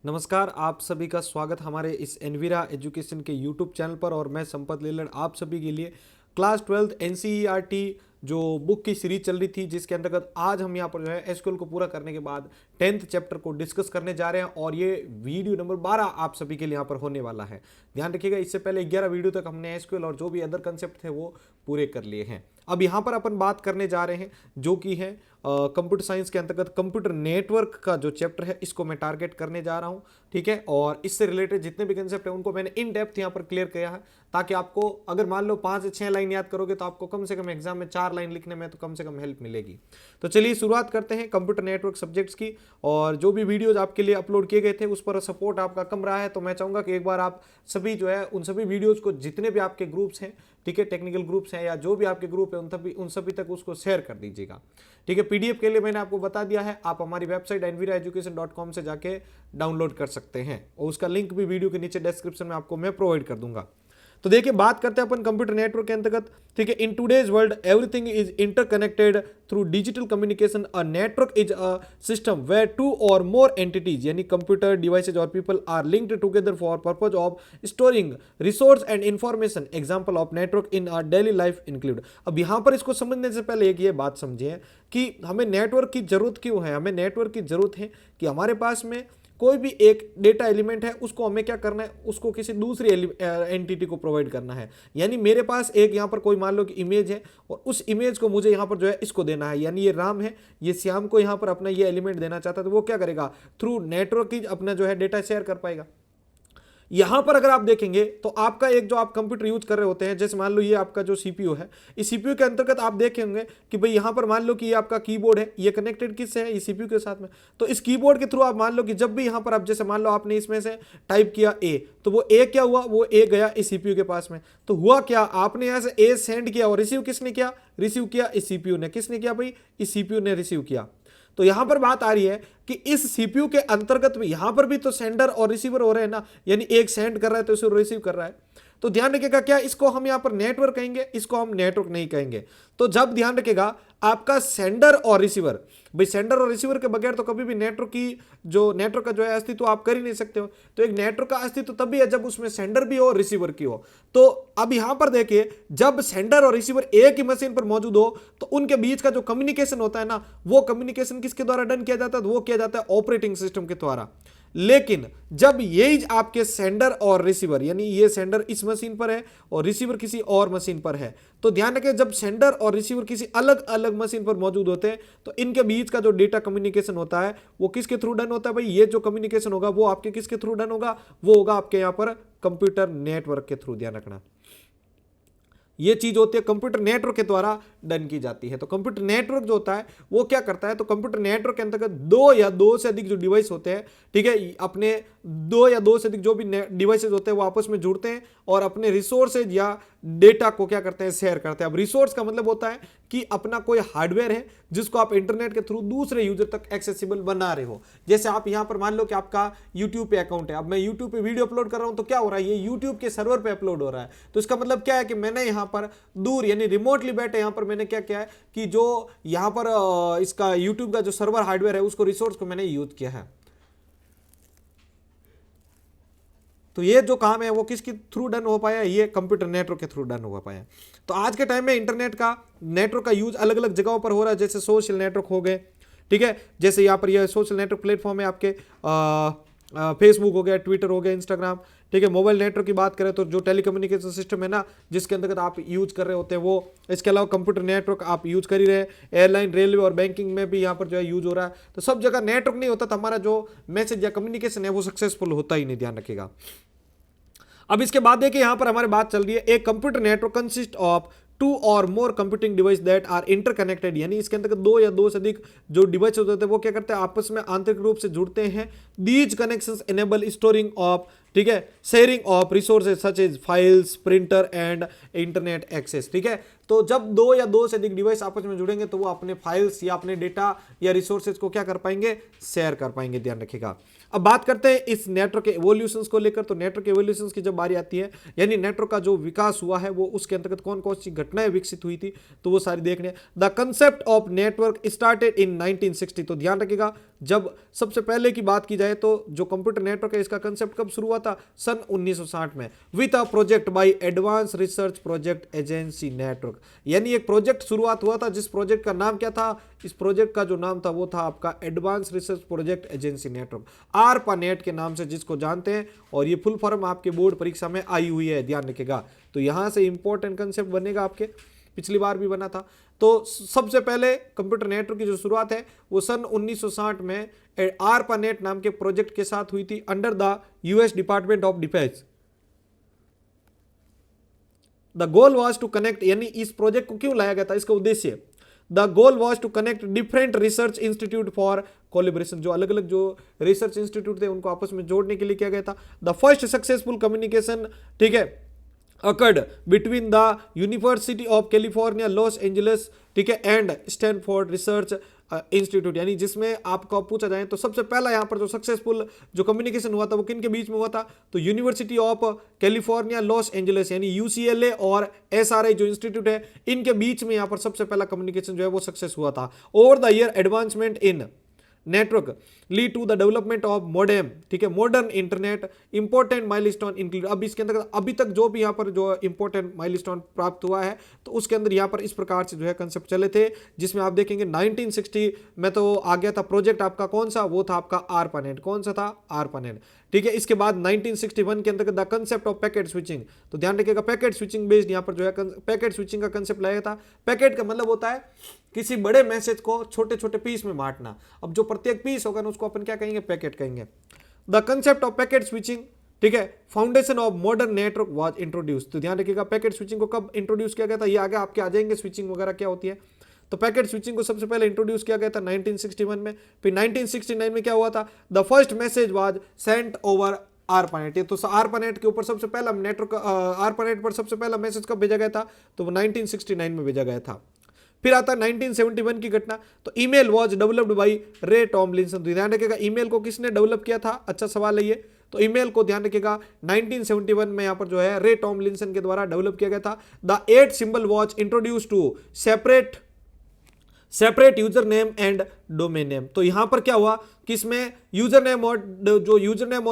नमस्कार, आप सभी का स्वागत हमारे इस एनवीरा एजुकेशन के यूट्यूब चैनल पर। और मैं संपत लेलड़ आप सभी के लिए क्लास 12th एनसीईआरटी जो बुक की सीरीज चल रही थी, जिसके अंतर्गत आज हम यहाँ पर जो है एसक्यूएल को पूरा करने के बाद 10th चैप्टर को डिस्कस करने जा रहे हैं। और ये वीडियो नंबर 12 आप सभी के लिए यहाँ पर होने वाला है। ध्यान रखिएगा, इससे पहले 11 वीडियो तक हमने एसक्यूएल और जो भी अदर कंसेप्ट थे वो पूरे कर लिए हैं। अब यहाँ पर अपन बात करने जा रहे हैं जो कि है कंप्यूटर साइंस के अंतर्गत कंप्यूटर नेटवर्क का जो चैप्टर है, इसको मैं टारगेट करने जा रहा हूं। ठीक है, और इससे रिलेटेड जितने भी कंसेप्ट है उनको मैंने इन डेप्थ यहां पर क्लियर किया है, ताकि आपको अगर मान लो 5 से 6 लाइन याद करोगे तो आपको कम से कम एग्जाम में 4 लाइन लिखने में तो कम से कम हेल्प मिलेगी। तो चलिए शुरुआत करते हैं कंप्यूटर नेटवर्क सब्जेक्ट्स की। और जो भी वीडियोज आपके लिए अपलोड किए गए थे उस पर सपोर्ट आपका कम रहा है, तो मैं चाहूंगा कि एक बार आप सभी जो है उन सभी वीडियोज को, जितने भी आपके ग्रुप्स हैं, ठीक है, टेक्निकल ग्रुप्स हैं या जो भी आपके ग्रुप है, उन सभी तक उसको शेयर कर दीजिएगा। ठीक है, पीडीएफ के लिए मैंने आपको बता दिया है, आप हमारी वेबसाइट enviraeducation.com से जाके डाउनलोड कर सकते हैं, और उसका लिंक भी वीडियो के नीचे डिस्क्रिप्शन में आपको मैं प्रोवाइड कर दूंगा। तो देखिए, बात करते हैं अपन कंप्यूटर नेटवर्क के अंतर्गत। ठीक है, in today's world everything is interconnected through digital communication. A network is a system where 2 और मोर एंटिटीज यानी कंप्यूटर डिवाइसेज और people are linked together for purpose of storing resource and information. Example of network in our daily life include. अब यहां पर इसको समझने से पहले एक ये बात समझिए कि हमें नेटवर्क की जरूरत क्यों है। हमें नेटवर्क की जरूरत है कि हमारे पास में कोई भी एक डेटा एलिमेंट है, उसको हमें क्या करना है, उसको किसी दूसरी एंटिटी को प्रोवाइड करना है। यानी मेरे पास एक यहाँ पर कोई मान लो कि इमेज है, और उस इमेज को मुझे यहाँ पर जो है इसको देना है। यानी ये राम है, ये श्याम को यहाँ पर अपना ये एलिमेंट देना चाहता है, तो वो क्या करेगा, थ्रू नेटवर्क ही अपना जो है डेटा शेयर कर पाएगा। यहां पर अगर आप देखेंगे तो आपका एक जो आप कंप्यूटर यूज कर रहे होते हैं, जैसे मान लो ये आपका जो सीपीयू है, इस सीपीयू के अंतर्गत आप देखेंगे कि भाई यहां पर मान लो कि ये आपका कीबोर्ड है, ये कनेक्टेड किससे है, ये सीपीयू के साथ में। तो इस कीबोर्ड के थ्रू आप मान लो कि जब भी यहां पर आप, जैसे मान लो आपने इसमें से टाइप किया ए, तो वो ए क्या हुआ, वो ए गया इस सीपीयू के पास में। तो हुआ क्या, आपने यहां से ए सेंड किया, और रिसीव किसने किया, रिसीव किया इस सीपीयू ने। किसने किया भाई, इस सीपीयू ने रिसीव किया। तो यहां पर बात आ रही है कि इस सीपीयू के अंतर्गत भी यहां पर भी तो सेंडर और रिसीवर हो रहे हैं ना, यानी एक सेंड कर रहा है तो इसे रिसीव कर रहा है। तो ध्यान रखिएगा, क्या इसको हम यहां पर नेटवर्क कहेंगे, इसको हम नेटवर्क नहीं कहेंगे। तो जब ध्यान रखिएगा आपका सेंडर और रिसीवर, भाई सेंडर और रिसीवर के बगैर तो कभी भी नेटवर्क की जो नेटवर्क का जो है अस्तित्व आप कर ही नहीं सकते हो। तो एक नेटवर्क का अस्तित्व तभी है जब उसमें सेंडर भी हो और रिसीवर की हो। तो अब यहां पर देखिए, जब सेंडर और रिसीवर एक ही मशीन पर मौजूद हो तो उनके बीच का जो कम्युनिकेशन होता है ना, वो कम्युनिकेशन किसके द्वारा डन किया जाता है, वो किया जाता है ऑपरेटिंग सिस्टम के द्वारा। लेकिन जब ये आपके सेंडर और रिसीवर, यानी ये सेंडर इस मशीन पर है और रिसीवर किसी और मशीन पर है, तो ध्यान रखें जब सेंडर और रिसीवर किसी अलग अलग मशीन पर मौजूद होते हैं तो इनके बीच का जो डेटा कम्युनिकेशन होता है वो किसके थ्रू डन होता है भाई, ये जो कम्युनिकेशन होगा वो आपके किसके थ्रू डन होगा, वो होगा आपके यहां पर कंप्यूटर नेटवर्क के थ्रू। ध्यान रखना, ये चीज होती है कंप्यूटर नेटवर्क के द्वारा डन की जाती है। तो कंप्यूटर नेटवर्क जो होता है वो क्या करता है, तो कंप्यूटर नेटवर्क के अंतर्गत दो या दो से अधिक जो डिवाइस होते हैं, ठीक है, अपने दो या दो से अधिक जो भी डिवाइसेज होते हैं वो आपस में जुड़ते हैं और अपने रिसोर्सेज या डेटा को क्या करते हैं, शेयर करते हैं। अब रिसोर्स का मतलब होता है कि अपना कोई हार्डवेयर है जिसको आप इंटरनेट के थ्रू दूसरे यूजर तक एक्सेसिबल बना रहे हो। जैसे आप यहां पर मान लो कि आपका यूट्यूब पे अकाउंट है, अब मैं यूट्यूब पे वीडियो अपलोड कर रहा हूं तो क्या हो रहा है, ये यूट्यूब के सर्वर पे अपलोड हो रहा है। तो इसका मतलब क्या है कि मैंने यहां पर दूर यानी रिमोटली बैठे यहां पर मैंने क्या किया है कि जो यहां पर इसका यूट्यूब का जो सर्वर हार्डवेयर है उसको रिसोर्स को मैंने यूज किया है। तो ये जो काम है वो किसके थ्रू डन हो पाया, ये कंप्यूटर नेटवर्क के थ्रू डन हो पाया। तो आज के टाइम में इंटरनेट का नेटवर्क का यूज अलग अलग जगहों पर हो रहा है, जैसे सोशल नेटवर्क हो गए, ठीक है, जैसे यहाँ पर ये सोशल नेटवर्क प्लेटफॉर्म है आपके फेसबुक हो गया, ट्विटर हो गया, इंस्टाग्राम, ठीक है। मोबाइल नेटवर्क की बात करें तो जो टेलीकम्युनिकेशन सिस्टम है ना, जिसके अंतर्गत आप यूज कर रहे होते हैं वो, इसके अलावा कंप्यूटर नेटवर्क आप यूज कर ही रहे हैं। एयरलाइन, रेलवे और बैंकिंग में भी यहाँ पर जो है यूज हो रहा है। तो सब जगह नेटवर्क नहीं होता तो हमारा जो मैसेज या कम्युनिकेशन है वो सक्सेसफुल होता ही नहीं, ध्यान रखिएगा। अब इसके बाद देखिए यहां पर हमारी बात चल रही है, एक कंप्यूटर नेटवर्क कंसिस्ट ऑफ 2 और more computing device that are interconnected, यानी इसके अंदर दो या दो से अधिक जो डिवाइस होते हैं वो क्या करते हैं, आपस में आंतरिक रूप से जुड़ते हैं। These connections enable storing of, ठीक है, sharing of resources such as files, printer and internet access, ठीक है। तो जब दो या दो से अधिक डिवाइस आपस में जुड़ेंगे तो वो अपने फाइल्स या अपने डेटा या रिसोर्सेज को क्या कर पाएंगे, शेयर कर पाएंगे, ध्यान रखिएगा। अब बात करते हैं इस नेटवर्क के एवोल्यूशंस को लेकर। तो नेटवर्क एवोल्यूशंस की जब बारी आती है, यानी नेटवर्क का जो विकास हुआ है वो उसके अंतर्गत कौन कौन सी घटनाएं विकसित हुई थी, तो वो सारी देखने। The concept of network started in 1960, तो ध्यान रखिएगा जब सबसे पहले की बात की जाए तो जो कंप्यूटर नेटवर्क है इसका कंसेप्ट कब शुरू हुआ था, सन 1960 में, with a project by advance research project agency network. यानी एक प्रोजेक्ट शुरुआत हुआ था, जिस प्रोजेक्ट का नाम क्या था, इस प्रोजेक्ट का जो नाम था वो था आपका advance research project agency network, ARPANET के नाम से जिसको जानते हैं, और ये फुल फॉर्म आपके बोर्ड परीक्षा में आई हुई है, ध्यान रखिएगा। तो यहां से इंपॉर्टेंट कंसेप्ट बनेगा आपके, पिछली बार भी बना था। तो सबसे पहले कंप्यूटर नेटवर्क की जो शुरुआत है वो सन 1960 में ARPANET नाम के प्रोजेक्ट के साथ हुई थी, under the US department of defence. The goal was to connect, यानी इस प्रोजेक्ट को क्यों लाया गया था, इसका उद्देश्य, the goal was to connect different research institute for collaboration, जो अलग अलग जो रिसर्च इंस्टीट्यूट थे उनको आपस में जोड़ने के लिए किया गया था। द फर्स्ट सक्सेसफुल कम्युनिकेशन, ठीक है, occurred between the University of California Los Angeles, ठीक है, एंड स्टैनफोर्ड रिसर्च इंस्टीट्यूट। यानी जिसमें आपको पूछा जाए तो सबसे पहला यहां पर जो सक्सेसफुल जो कम्युनिकेशन हुआ था वो किन के बीच में हुआ था, तो university of California Los Angeles यानी UCLA और SRI जो इंस्टीट्यूट है इनके बीच में यहां पर सबसे पहला कम्युनिकेशन जो है वो सक्सेस हुआ था। Over the year advancement in network lead to the development of modem, ठीक है, modern internet, important milestone include. अब इसके अंदर अभी तक जो भी यहाँ पर जो इंपॉर्टेंट माइलस्टोन प्राप्त हुआ है तो उसके अंदर यहाँ पर इस प्रकार से जो है कंसेप्ट चले थे, जिसमें आप देखेंगे 1960 में तो आ गया था प्रोजेक्ट आपका कौन सा, वो था आपका ARPANET। कौन सा था, ARPANET, ठीक है। इसके बाद 1961 के अंतर्गत the concept of packet switching, तो ध्यान रखिएगा पैकेट स्विचिंग बेस्ड यहाँ पर जो है पैकेट स्विचिंग का कंसेप्ट लाया था। पैकेट का मतलब होता है किसी बड़े मैसेज को छोटे छोटे पीस में बांटना। अब जो प्रत्येक पीस होगा ना उसको अपन क्या कहेंगे, पैकेट कहेंगे। The concept of packet switching, ठीक है, foundation of modern network was introduce. तो ध्यान रखिएगा पैकेट स्विचिंग को कब इंट्रोड्यूस किया गया था, ये आगे आपके आ जाएंगे स्विचिंग वगैरह क्या होती है। तो पैकेट स्विचिंग को सबसे पहले इंट्रोड्यूस किया गया था 1961 में। फिर 1969 में क्या हुआ था, the first message was sent over ARPANET। तो ARPANET के ऊपर सबसे पहला नेटवर्क ARPANET पर सबसे पहला मैसेज कब भेजा गया था, तो वो 1969 में भेजा गया था। फिर आता है 1971 की घटना, तो ईमेल वाज डेवलप्ड बाय रे टॉमलिंसन। तो ध्यान रखिएगा ईमेल को किसने डेवलप किया था, अच्छा सवाल है ये। तो ईमेल को ध्यान रखिएगा 1971 में यहां पर जो है रे टॉमलिंसन के द्वारा डेवलप किया गया था। The 8 symbol was introduced to separate user name and domain name. तो यहां पर क्या हुआ कि इसमें यूजर नेम और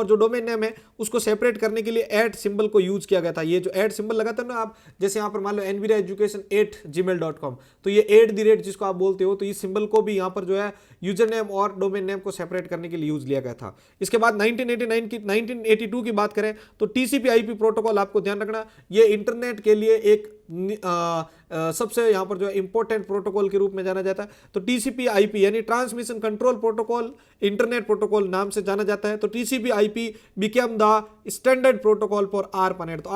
जो डोमेन नेम है उसको सेपरेट करने के लिए ऐट सिंबल को यूज किया गया था। ये जो ऐट सिंबल लगाते हैं ना आप, जैसे यहां पर मान लो nvidiaeducation@gmail.com, तो ये @ जिसको आप बोलते हो, तो इस सिंबल को भी यहां पर जो है यूजर नेम और डोमेन नेम को सेपरेट करने के लिए यूज लिया गया था। इसके बाद 1982 की बात करें तो TCP/IP प्रोटोकॉल, आपको ध्यान रखना ये इंटरनेट के लिए एक सबसे यहां पर जो है इंपॉर्टेंट प्रोटोकॉल के रूप में जाना जाता है। तो TCP/IP यानी transmission control protocol, internet protocol नाम से जाना जाता है। तो TCP/IP became the standard protocol for ARPANET। तो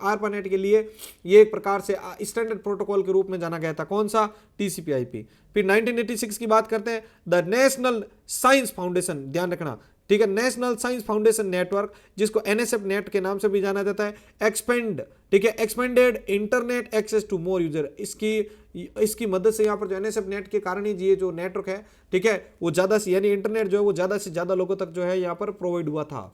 ARPANET के लिए ये एक प्रकार से स्टैंडर्ड प्रोटोकॉल के रूप में जाना गया था, कौन सा, TCP/IP। फिर 1986 की बात करते हैं, द नेशनल साइंस फाउंडेशन, ध्यान रखना, ठीक है, नेशनल साइंस फाउंडेशन नेटवर्क, जिसको NSF नेट के नाम से भी जाना जाता है, ठीक है, expanded internet access to more user. इसकी मदद से यहाँ पर जो NSF नेट के कारण ही ये जो नेटवर्क है, ठीक है, वो ज्यादा से यानी इंटरनेट जो है वो ज्यादा से ज्यादा लोगों तक जो है यहाँ पर प्रोवाइड हुआ था।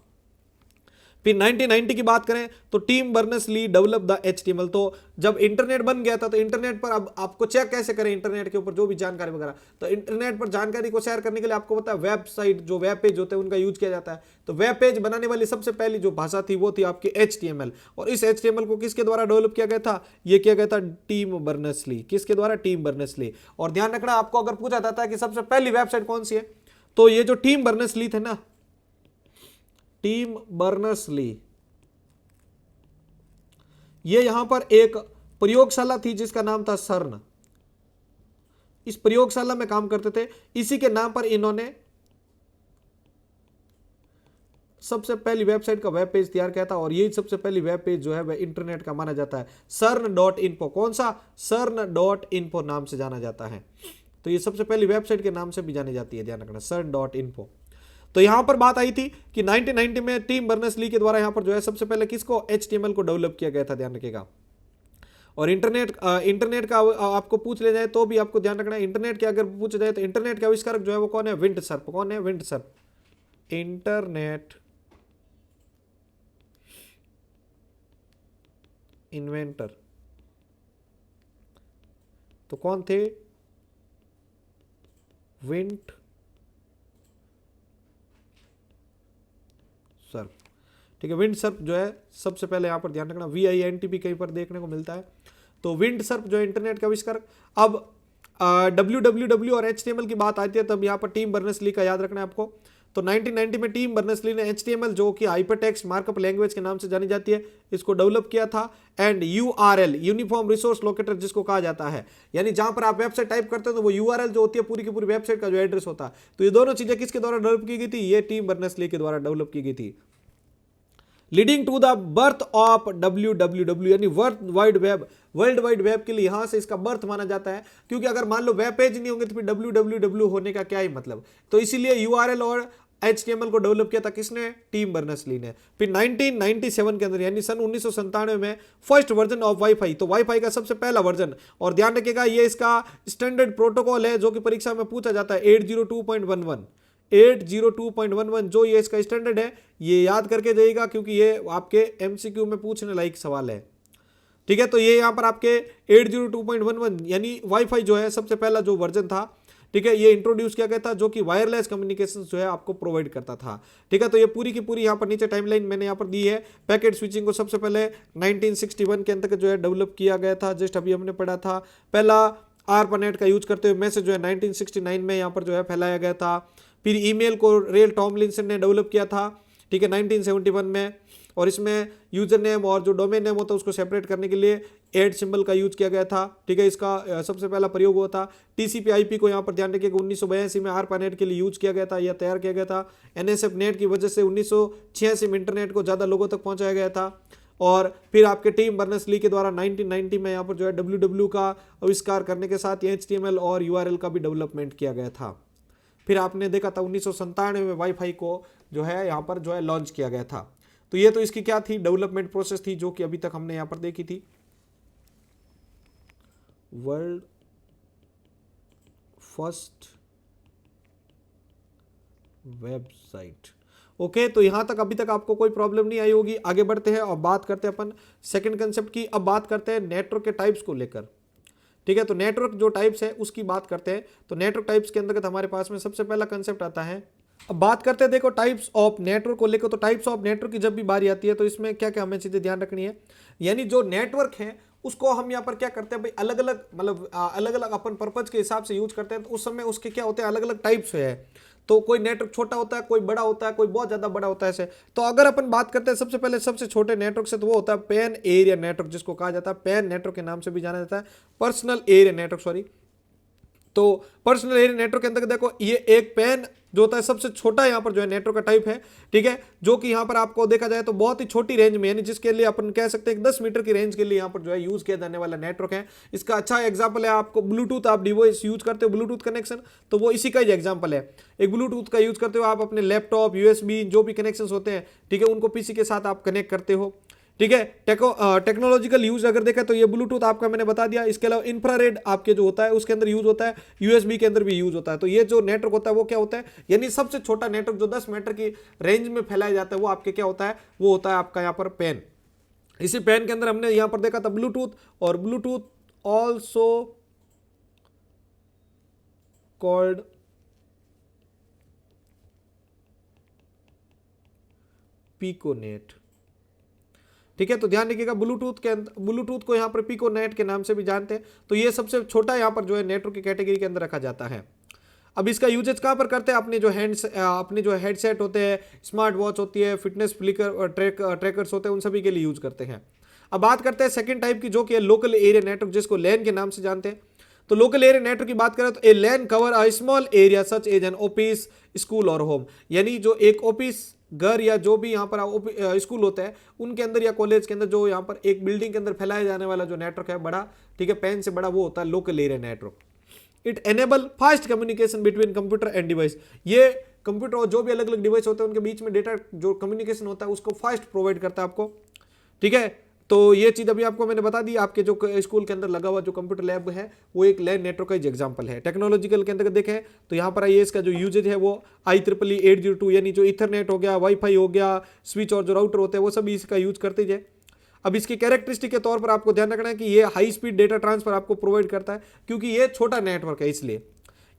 फिर 1990 की बात करें तो team Berners-Lee develop the HTML। तो जब इंटरनेट बन गया था तो इंटरनेट पर अब आपको चेक कैसे करें इंटरनेट के ऊपर जो भी जानकारी वगैरह, तो इंटरनेट पर जानकारी को शेयर करने के लिए आपको पता है वेबसाइट, जो वेब पेज होते हैं उनका यूज किया जाता है। तो वेब पेज बनाने वाली सबसे पहली जो भाषा थी वो थी आपकी HTML, और इस HTML को किसके द्वारा डेवलप किया गया था, ये किया गया था टीम बर्नर्स-ली। किसके द्वारा, टीम बर्नर्स-ली। और ध्यान रखना, आपको अगर पूछा जाता है कि सबसे पहली वेबसाइट कौन सी है, तो ये जो टीम बर्नर्स-ली थे ना, टीम बर्नर्स-ली, ये यहां पर एक प्रयोगशाला थी जिसका नाम था CERN। इस प्रयोगशाला में काम करते थे, इसी के नाम पर इन्होंने सबसे पहली वेबसाइट का वेब पेज तैयार किया था, और यही सबसे पहली वेब पेज जो है वह इंटरनेट का माना जाता है, CERN.info। कौन सा, CERN.info नाम से जाना जाता है। तो ये सबसे पहली वेबसाइट के नाम से भी जानी जाती है, ध्यान रखना, CERN.info। तो यहां पर बात आई थी कि 1990 में टीम बर्नर्स-ली के द्वारा यहां पर जो है सबसे पहले किसको, HTML को डेवलप किया गया था, ध्यान रखिएगा। और इंटरनेट का आपको पूछ ले जाए तो भी आपको ध्यान रखना है, इंटरनेट के अगर पूछा जाए तो इंटरनेट के आविष्कारक जो है वो कौन है, विंडसर्फ। कौन है, विंडसर्फ। इंटरनेट इन्वेंटर तो कौन थे, विंडसर्फ। सर्फ। ठीक है, विंड सर्फ जो है सबसे पहले यहाँ पर ध्यान रखना, VINTP कहीं पर देखने को मिलता है। तो विंड सर्फ जो है इंटरनेट का आविष्कार। अब WWW और HTML की बात आती है तब यहाँ पर टीम बर्नर्स-ली का याद रखना है आपको। तो 1990 में टीम बर्नर्स-ली ने HTML जो कि हाइपरटेक्स्ट मार्कअप लैंग्वेज के नाम से जानी जाती है, इसको डेवलप किया था। And URL uniform resource locator जिसको कहा जाता है, यानी जहां पर आप वेबसाइट टाइप करते हो तो वो URL जो होती है पूरी की पूरी वेबसाइट का जो एड्रेस होता है, तो ये दोनों चीजें किसके द्वारा डेवलप की गई थी, ये टीम बर्नर्स-ली के द्वारा डेवलप की गई थी। Leading to the birth of WWW यानी वर्ल्ड वाइड वेब के लिए यहां से इसका बर्थ माना जाता है, क्योंकि अगर मान लो वेब पेज नहीं होंगे तो फिर WWW होने का क्या ही मतलब। तो इसीलिए URL और HTML को डेवलप किया था किसने, टीम बर्नर्स-ली ने। फिर 1997 के अंदर यानी सन 1997 में फर्स्ट वर्जन ऑफ वाईफाई, तो वाईफाई का सबसे पहला वर्जन, और ध्यान रखिएगा ये इसका स्टैंडर्ड प्रोटोकॉल है जो कि परीक्षा में पूछा जाता है, 802.11 जो ये इसका स्टैंडर्ड है, ये याद करके जाइएगा क्योंकि ये आपके MCQ में पूछने लायक सवाल है। ठीक है, तो ये यहाँ पर आपके 802.11 यानी वाईफाई जो है सबसे पहला जो वर्जन था, ठीक है, ये इंट्रोड्यूस किया गया था जो कि वायरलेस कम्युनिकेशन जो है आपको प्रोवाइड करता था। ठीक है, तो ये पूरी की पूरी यहाँ पर नीचे टाइमलाइन मैंने यहाँ पर दी है। पैकेट स्विचिंग को सबसे पहले 1961 के अंतर्गत जो है डेवलप किया गया था, जस्ट अभी हमने पढ़ा था। पहला ARPANET का यूज करते हुए मैसेज जो है 1969 में यहाँ पर जो है फैलाया गया था। फिर ईमेल को रेल टॉमलिंसन ने डेवलप किया था, ठीक है, 1971 में, और इसमें यूजर नेम और जो डोमेन नेम होता है उसको सेपरेट करने के लिए एड सिंबल का यूज किया गया था। ठीक है, इसका सबसे पहला प्रयोग हुआ था। TCP/IP को यहाँ पर ध्यान रखिए कि 1982 में ARPANET के लिए यूज किया गया था या तैयार किया गया था। NSF नेट की वजह से 1986 में इंटरनेट को ज़्यादा लोगों तक पहुँचाया गया था। और फिर आपके टीम बर्नर्स-ली के द्वारा 1990 में यहाँ पर जो है WWW का आविष्कार करने के साथ HTML और URL का भी डेवलपमेंट किया गया था। फिर आपने देखा था 1997 में वाईफाई को जो है यहाँ पर जो है लॉन्च किया गया था। तो ये तो इसकी क्या थी, डेवलपमेंट प्रोसेस थी जो कि अभी तक हमने यहाँ पर देखी थी। World first website. ओके, तो यहां तक अभी तक आपको कोई प्रॉब्लम नहीं आई होगी। आगे बढ़ते हैं और बात करते हैं अपन सेकंड कंसेप्ट की। अब बात करते हैं नेटवर्क के टाइप्स को लेकर। ठीक है, तो नेटवर्क जो टाइप्स है उसकी बात करते हैं। तो नेटवर्क टाइप्स के अंतर्गत हमारे पास में सबसे पहला कंसेप्ट आता है। अब बात करते हैं देखो टाइप्स ऑफ नेटवर्क को लेकर। तो टाइप्स ऑफ नेटवर्क की जब भी बारी आती है तो इसमें क्या क्या हमें चीजें ध्यान रखनी है, यानी जो नेटवर्क है उसको हम यहाँ पर क्या करते हैं भाई, अलग अलग मतलब अलग अलग अपन पर्पज के हिसाब से यूज करते हैं। तो उस समय उसके क्या होते हैं, अलग अलग टाइप्स है। तो कोई नेटवर्क छोटा होता है, कोई बड़ा होता है, कोई बहुत ज्यादा बड़ा होता है ऐसे। तो अगर अपन बात करते हैं सबसे पहले सबसे छोटे नेटवर्क से, तो वो होता है पैन एरिया नेटवर्क, जिसको कहा जाता है पैन नेटवर्क के नाम से भी जाना जाता है, पर्सनल एरिया नेटवर्क, सॉरी। तो पर्सनल एरिया नेटवर्क के अंदर देखो ये एक पैन जो होता है सबसे छोटा यहाँ पर जो है नेटवर्क का टाइप है। ठीक है, जो कि यहाँ पर आपको देखा जाए तो बहुत ही छोटी रेंज में, यानी जिसके लिए अपन कह सकते हैं 10 मीटर की रेंज के लिए यहाँ पर जो है यूज किया जाने वाला नेटवर्क है। इसका अच्छा एग्जांपल है आपको ब्लूटूथ, आप डिवाइस यूज करते हो ब्लूटूथ कनेक्शन, तो वो इसी का ही एग्जांपल है। एक ब्लूटूथ का यूज करते हो आप अपने लैपटॉप, USB जो भी कनेक्शन होते हैं, ठीक है, उनको PC के साथ आप कनेक्ट करते हो। ठीक है, टेक्नोलॉजिकल यूज अगर देखा तो ये ब्लूटूथ आपका मैंने बता दिया। इसके अलावा इंफ्रारेड आपके जो होता है उसके अंदर यूज होता है, USB के अंदर भी यूज होता है। तो ये जो नेटवर्क होता है वो क्या होता है, यानी सबसे छोटा नेटवर्क जो 10 मीटर की रेंज में फैलाया जाता है वो आपके क्या होता है, वो होता है आपका यहाँ पर पैन। इसी पैन के अंदर हमने यहाँ पर देखा था ब्लूटूथ, और ब्लूटूथ ऑल्सो कॉल्ड पिकोनेट। ठीक है, तो ध्यान रखिएगा ब्लूटूथ को यहाँ पर पिकोनेट के नाम से भी जानते हैं। तो ये सबसे छोटा यहाँ पर जो है नेटवर्क की कैटेगरी के अंदर रखा जाता है। अब इसका यूजेज कहाँ पर करते हैं, अपने जो हेडसेट होते हैं, स्मार्ट वॉच होती है, फिटनेस ट्रैकर्स होते हैं, उन सभी के लिए यूज करते हैं। अब बात करते हैं सेकंड टाइप की, जो कि है लोकल एरिया नेटवर्क, जिसको लैन के नाम से जानते हैं। तो लोकल एरिया नेटवर्क की बात करें तो A LAN cover a small area such as an office, school और होम, यानी जो एक ऑफिस, घर या जो भी यहाँ पर स्कूल होता है उनके अंदर या कॉलेज के अंदर जो यहाँ पर एक बिल्डिंग के अंदर फैलाया जाने वाला जो नेटवर्क है बड़ा, ठीक है, पैन से बड़ा, वो होता है local area network. It enable fast communication between computer and device. ये कंप्यूटर और जो भी अलग अलग डिवाइस होते हैं उनके बीच में डेटा जो कम्युनिकेशन होता है उसको फास्ट प्रोवाइड करता है आपको। ठीक है, तो ये चीज अभी आपको मैंने बता दी। आपके जो स्कूल के अंदर लगा हुआ जो कंप्यूटर लैब है वो एक लैन नेटवर्क का एग्जांपल है। टेक्नोलॉजिकल के अंदर देखें तो यहाँ पर IS का जो यूजेज है वो IEEE 802 यानी जो इथरनेट हो गया, वाईफाई हो गया, स्विच और जो राउटर होते हैं वो सभी इसका यूज करते जाए। अब इसकी कैरेक्टरिस्टिक के तौर पर आपको ध्यान रखना है कि ये हाई स्पीड डेटा ट्रांसफर आपको प्रोवाइड करता है, क्योंकि ये छोटा नेटवर्क है इसलिए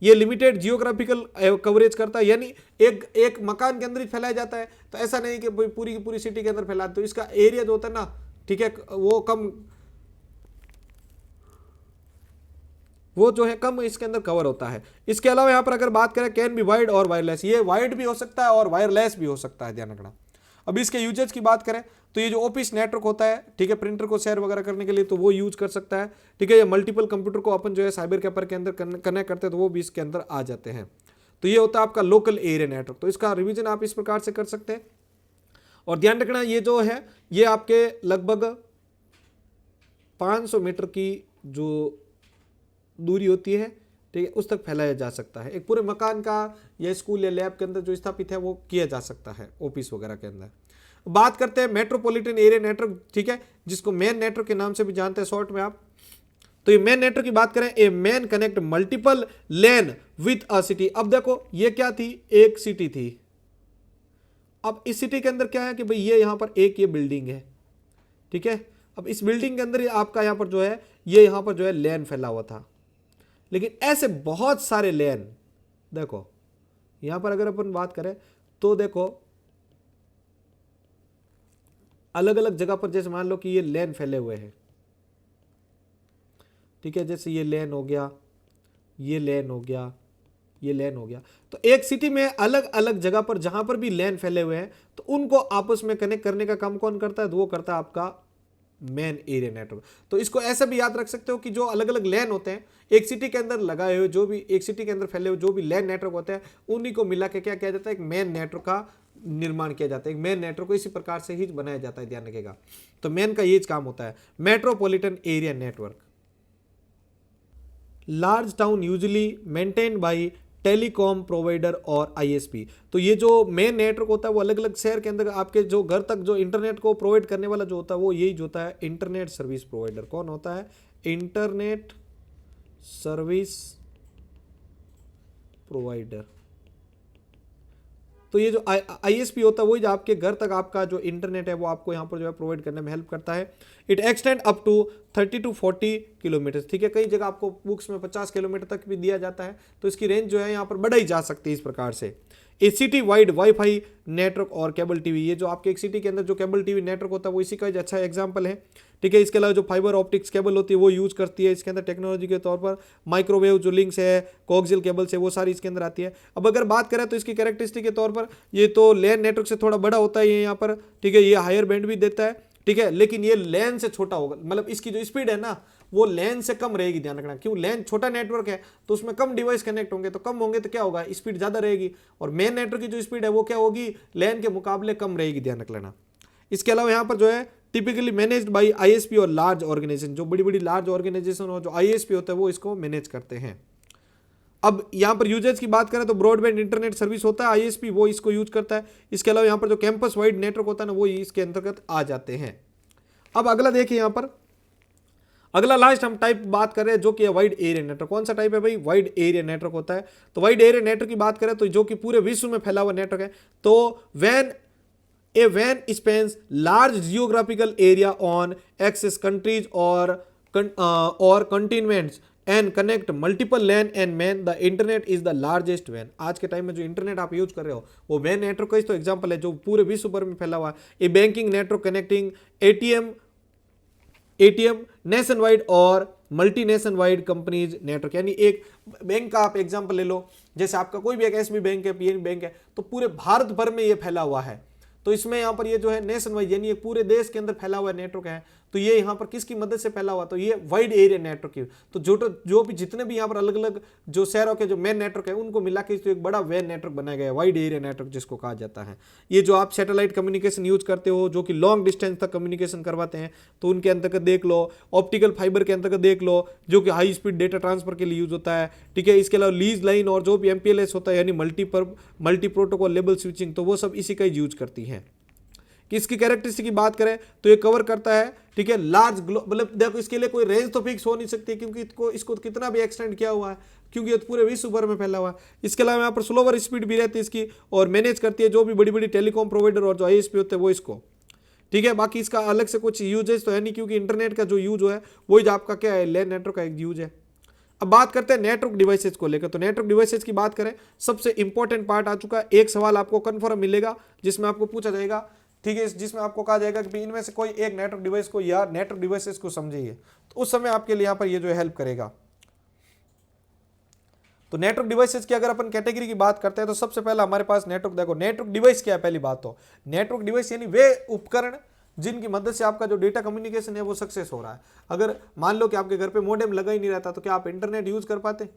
ये लिमिटेड जियोग्राफिकल कवरेज करता है, यानी एक एक मकान के अंदर ही फैलाया जाता है। तो ऐसा नहीं कि पूरी की पूरी सिटी के अंदर फैला, तो इसका एरिया जो होता है ना, ठीक है, वो जो है कम इसके अंदर कवर होता है। इसके अलावा यहाँ पर अगर बात करें कैन बी वाइड और वायरलेस, ये वाइड भी हो सकता है और वायरलेस भी हो सकता है, ध्यान रखना। अब इसके यूजेज की बात करें तो ये जो ऑफिस नेटवर्क होता है, ठीक है, प्रिंटर को शेयर वगैरह करने के लिए तो वो यूज कर सकता है, ठीक है। ये मल्टीपल कंप्यूटर को अपन जो है साइबर कैफर के अंदर कनेक्ट करते हैं तो वो भी इसके अंदर आ जाते हैं। तो ये होता है आपका लोकल एरिया नेटवर्क। तो इसका रिवीजन आप इस प्रकार से कर सकते हैं। और ध्यान रखना ये जो है ये आपके लगभग 500 मीटर की जो दूरी होती है, ठीक है, उस तक फैलाया जा सकता है। एक पूरे मकान का या स्कूल या लैब के अंदर जो स्थापित है वो किया जा सकता है ऑफिस वगैरह के अंदर। बात करते हैं मेट्रोपॉलिटन एरिया नेटवर्क, ठीक है, जिसको मेन नेटवर्क के नाम से भी जानते हैं शॉर्ट में आप। तो ये मेन नेटवर्क की बात करें, A MAN connect multiple LAN with a city. अब देखो ये क्या थी, एक सिटी थी। अब इस सिटी के अंदर क्या है कि भाई ये यहां पर एक ये बिल्डिंग है, ठीक है। अब इस बिल्डिंग के अंदर आपका यहां पर जो है ये यहां पर जो है लैन फैला हुआ था, लेकिन ऐसे बहुत सारे लैन, देखो यहां पर अगर अपन बात करें तो देखो अलग अलग जगह पर, जैसे मान लो कि ये लैन फैले हुए हैं, ठीक है, जैसे ये लैन हो गया, ये लैन हो गया, ये लैन हो गया। तो एक सिटी में अलग अलग जगह पर जहां पर भी लैन फैले हुए हैं तो उनको आपस में कनेक्ट करने का काम कौन करता है, तो वो करता है आपका मेन एरिया नेटवर्क। तो इसको ऐसे भी याद रख सकते हो कि जो अलग अलग लैन होते हैं एक सिटी के अंदर लगाए हुए, जो भी एक सिटी के अंदर फैले हुए जो भी लैन नेटवर्क होते हैं उन्हीं को मिला के क्या किया जाता है, एक मेन नेटवर्क का निर्माण किया जाता है। एक मेन नेटवर्क को इसी प्रकार से ही बनाया जाता है, ध्यान रखिएगा। तो मेन का ये काम होता है metropolitan area network. Large town usually maintain by telecom provider और आईएसपी। तो ये जो मेन नेटवर्क होता है वो अलग अलग शहर के अंदर आपके जो घर तक जो इंटरनेट को प्रोवाइड करने वाला जो होता है वो यही जो होता है इंटरनेट सर्विस प्रोवाइडर। कौन होता है, इंटरनेट सर्विस प्रोवाइडर। तो ये जो आईएसपी होता है वही जो आपके घर तक आपका जो इंटरनेट है वो आपको यहाँ पर जो है प्रोवाइड करने में हेल्प करता है। It extend up to 30 to 40 kilometre, ठीक है। कई जगह आपको बुक्स में 50 किलोमीटर तक भी दिया जाता है, तो इसकी रेंज जो है यहाँ पर बढ़ाई जा सकती है इस प्रकार से। ए सिटी वाइड वाईफाई नेटवर्क और केबल टीवी, ये जो आपके एक सिटी के अंदर जो केबल टीवी नेटवर्क होता है वो इसी का एक अच्छा एग्जांपल है, ठीक है। इसके अलावा जो फाइबर ऑप्टिक्स केबल होती है वो यूज करती है इसके अंदर टेक्नोलॉजी के तौर पर। माइक्रोवेव जो लिंक्स है, कोक्सियल केबल्स है, वो सारी इसके अंदर आती है। अब अगर बात करें तो इसकी कैरेक्टरिस्टिक के तौर पर ये तो लैन नेटवर्क से थोड़ा बड़ा होता है ये यहाँ पर, ठीक है, ये हायर बैंड भी देता है, ठीक है, लेकिन ये लैन से छोटा होगा, मतलब इसकी जो स्पीड है ना वो लैन से कम रहेगी, ध्यान रखना। क्यों, लैन छोटा नेटवर्क है तो उसमें कम डिवाइस कनेक्ट होंगे, तो कम होंगे तो क्या होगा, स्पीड ज्यादा रहेगी। और मेन नेटवर्क की जो स्पीड है वो क्या होगी, लैन के मुकाबले कम रहेगी, ध्यान रख लेना। इसके अलावा यहाँ पर जो है टिपिकली मैनेज्ड बाय आईएसपी और लार्ज ऑर्गेनाइजेशन, जो बड़ी बड़ी लार्ज ऑर्गेनाइजेशन और जो आईएसपी होता है वो इसको मैनेज करते हैं। अब यहाँ पर यूजेज की बात करें तो ब्रॉडबैंड इंटरनेट सर्विस होता है आईएसपी, वो इसको यूज करता है। इसके अलावा यहाँ पर जो कैंपस वाइड नेटवर्क होता है ना वो इसके अंतर्गत आ जाते हैं। अब अगला देखिए, यहाँ पर अगला लास्ट हम टाइप बात कर रहे हैं जो कि वाइड एरिया नेटवर्क। कौन सा टाइप है भाई, वाइड एरिया नेटवर्क होता है। तो वाइड एरिया नेटवर्क की बात करें तो जो कि पूरे विश्व में फैला हुआ नेटवर्क है। तो WAN spans large geographical area on access countries or continents and connect multiple LAN and MAN. The internet is the largest WAN. आज के टाइम में जो इंटरनेट आप यूज कर रहे हो वो WAN नेटवर्क का ही तो एग्जांपल है जो पूरे विश्व भर में फैला हुआ है। A banking network connecting ATM nationwide और multi nationwide companies network. यानी एक बैंक का आप एग्जांपल ले लो, जैसे आपका कोई भी एक एसबी बैंक है, पीएनबी बैंक है, तो पूरे भारत भर में ये फैला हुआ है। तो इसमें यहाँ पर ये जो है नेशन वाइड यानी एक पूरे देश के अंदर फैला हुआ नेटवर्क है। तो ये यहाँ पर किसकी मदद से फैला हुआ, तो ये वाइड एरिया नेटवर्क की। तो जो भी जितने भी यहाँ पर अलग अलग जो शहरों के जो मेन नेटवर्क है उनको मिला के तो एक बड़ा वैन नेटवर्क बनाया गया है, वाइड एरिया नेटवर्क जिसको कहा जाता है। ये जो आप सैटेलाइट कम्युनिकेशन यूज करते हो जो कि लॉन्ग डिस्टेंस तक कम्युनिकेशन करवाते हैं, तो उनके अंतर्गत देख लो। ऑप्टिकल फाइबर के अंतर्गत देख लो जो कि हाई स्पीड डेटा ट्रांसफर के लिए यूज होता है, ठीक है। इसके अलावा लीज लाइन और जो भी MPLS होता है यानी मल्टी प्रोटोकॉल लेबल स्विचिंग, तो वो सब इसी का यूज करती हैं। कि इसकी कैरेक्टरिस्टिक की बात करें तो ये कवर करता है, ठीक है, लार्ज मतलब देखो इसके लिए कोई रेंज तो फिक्स हो नहीं सकती क्योंकि इसको कितना भी एक्सटेंड किया हुआ है क्योंकि ये तो पूरे विश्व भर में फैला हुआ है। इसके अलावा यहाँ पर स्लोवर स्पीड भी रहती है इसकी और मैनेज करती है जो भी बड़ी बड़ी टेलीकॉम प्रोवाइडर और जो ISP होते हैं वो इसको, ठीक है। बाकी इसका अलग से कुछ यूजेज तो है नहीं क्योंकि इंटरनेट का जो यूज है वही जो आपका क्या है लैन नेटवर्क का एक यूज है। अब बात करते हैं नेटवर्क डिवाइसेज को लेकर। तो नेटवर्क डिवाइसेज की बात करें, सबसे इंपॉर्टेंट पार्ट आ चुका है। एक सवाल आपको कंफर्म मिलेगा जिसमें आपको पूछा जाएगा, ठीक है, जिसमें आपको कहा जाएगा कि इनमें से कोई एक नेटवर्क डिवाइस को या नेटवर्क डिवाइसेज को समझिए, तो उस समय आपके लिए यहाँ पर ये जो हेल्प करेगा। तो नेटवर्क डिवाइसेज की अगर अपन कैटेगरी की बात करते हैं तो सबसे पहला हमारे पास नेटवर्क, देखो नेटवर्क डिवाइस क्या है पहली बात तो, नेटवर्क डिवाइस यानी वे उपकरण जिनकी मदद से आपका जो डेटा कम्युनिकेशन है वो सक्सेस हो रहा है। अगर मान लो कि आपके घर पे मॉडेम लगा ही नहीं रहता तो क्या आप इंटरनेट यूज कर पाते?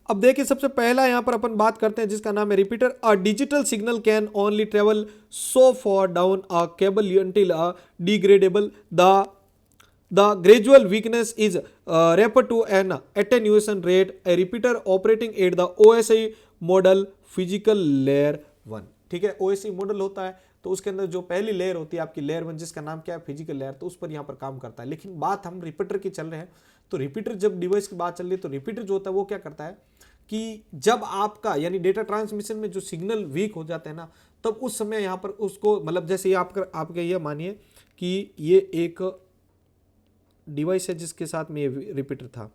अब देखिए सबसे पहला यहां पर अपन बात करते हैं जिसका नाम है repeater. A digital signal can only travel so for down a cable until a degradable the gradual weakness is referred to an attenuation rate. A repeater operating at the OSI model physical layer 1, ठीक है, OSI model होता है तो उसके अंदर जो पहली layer होती है आपकी लेयर 1 जिसका नाम क्या है फिजिकल लेयर, तो उस पर यहाँ पर काम करता है। लेकिन बात हम रिपीटर की चल रहे हैं, तो रिपीटर जब डिवाइस की बात चल रही है तो रिपीटर जो होता है वो क्या करता है कि जब आपका यानी डेटा ट्रांसमिशन में जो सिग्नल वीक हो जाते हैं ना, तब उस समय यहाँ पर उसको मतलब जैसे ये आपके ये मानिए कि ये एक डिवाइस है जिसके साथ में ये रिपीटर था,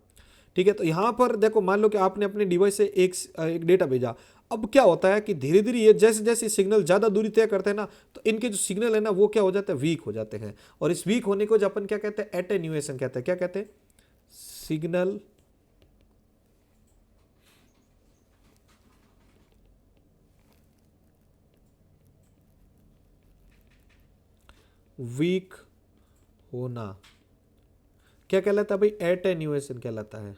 ठीक है। तो यहाँ पर देखो मान लो कि आपने अपने डिवाइस से एक डेटा भेजा। अब क्या होता है कि धीरे धीरे ये जैसे जैसे सिग्नल ज़्यादा दूरी तय करते हैं ना, तो इनके जो सिग्नल है ना वो क्या हो जाते हैं, वीक हो जाते हैं। और इस वीक होने को जो अपन क्या कहते हैं, एटेन्यूएशन कहते हैं। क्या कहते हैं? सिग्नल वीक होना क्या कहलाता है भाई? एटेन्यूएशन कहलाता है।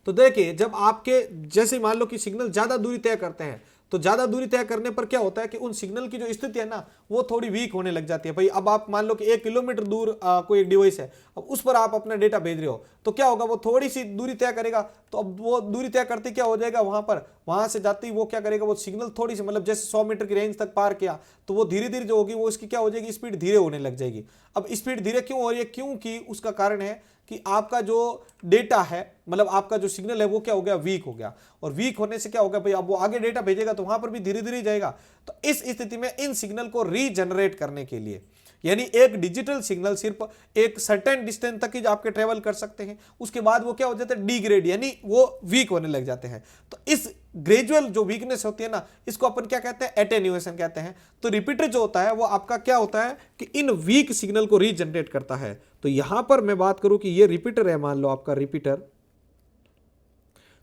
तो देखिए जब आपके जैसे मान लो कि सिग्नल ज्यादा दूरी तय करते हैं, तो ज्यादा दूरी तय करने पर क्या होता है कि उन सिग्नल की जो स्थिति है ना वो थोड़ी वीक होने लग जाती है। भाई अब आप मान लो कि 1 किलोमीटर दूर कोई एक डिवाइस है, अब उस पर आप अपना डेटा भेज रहे हो, तो क्या होगा, वो थोड़ी सी दूरी तय करेगा। तो अब वो दूरी तय करते क्या हो जाएगा, वहां से जाते ही वो क्या करेगा, वो सिग्नल थोड़ी सी मतलब जैसे 100 मीटर की रेंज तक पार किया, तो वो धीरे धीरे जो होगी वो इसकी क्या हो जाएगी, स्पीड धीरे होने लग जाएगी। अब स्पीड धीरे क्यों हो रही है? क्योंकि उसका कारण है कि आपका जो डेटा है मतलब आपका जो सिग्नल है वो क्या हो गया, वीक हो गया। और वीक होने से क्या होगा भाई, अब वो आगे डेटा भेजेगा तो वहां पर भी धीरे धीरे जाएगा। तो इस स्थिति में इन सिग्नल को रीजनरेट करने के लिए, यानी एक डिजिटल सिग्नल सिर्फ एक सर्टेन डिस्टेंस तक ही आपके ट्रेवल कर सकते हैं, उसके बाद वो क्या हो जाता है, डिग्रेड यानी वो वीक होने लग जाते हैं। तो इस ग्रेजुअल जो वीकनेस होती है ना, इसको अपन क्या कहते हैं, एटेन्यूएशन कहते हैं। तो रिपीटर जो होता है वो आपका क्या होता है कि इन वीक सिग्नल को रीजनरेट करता है। तो यहां पर मैं बात करूं कि ये रिपीटर है, मान लो आपका रिपीटर,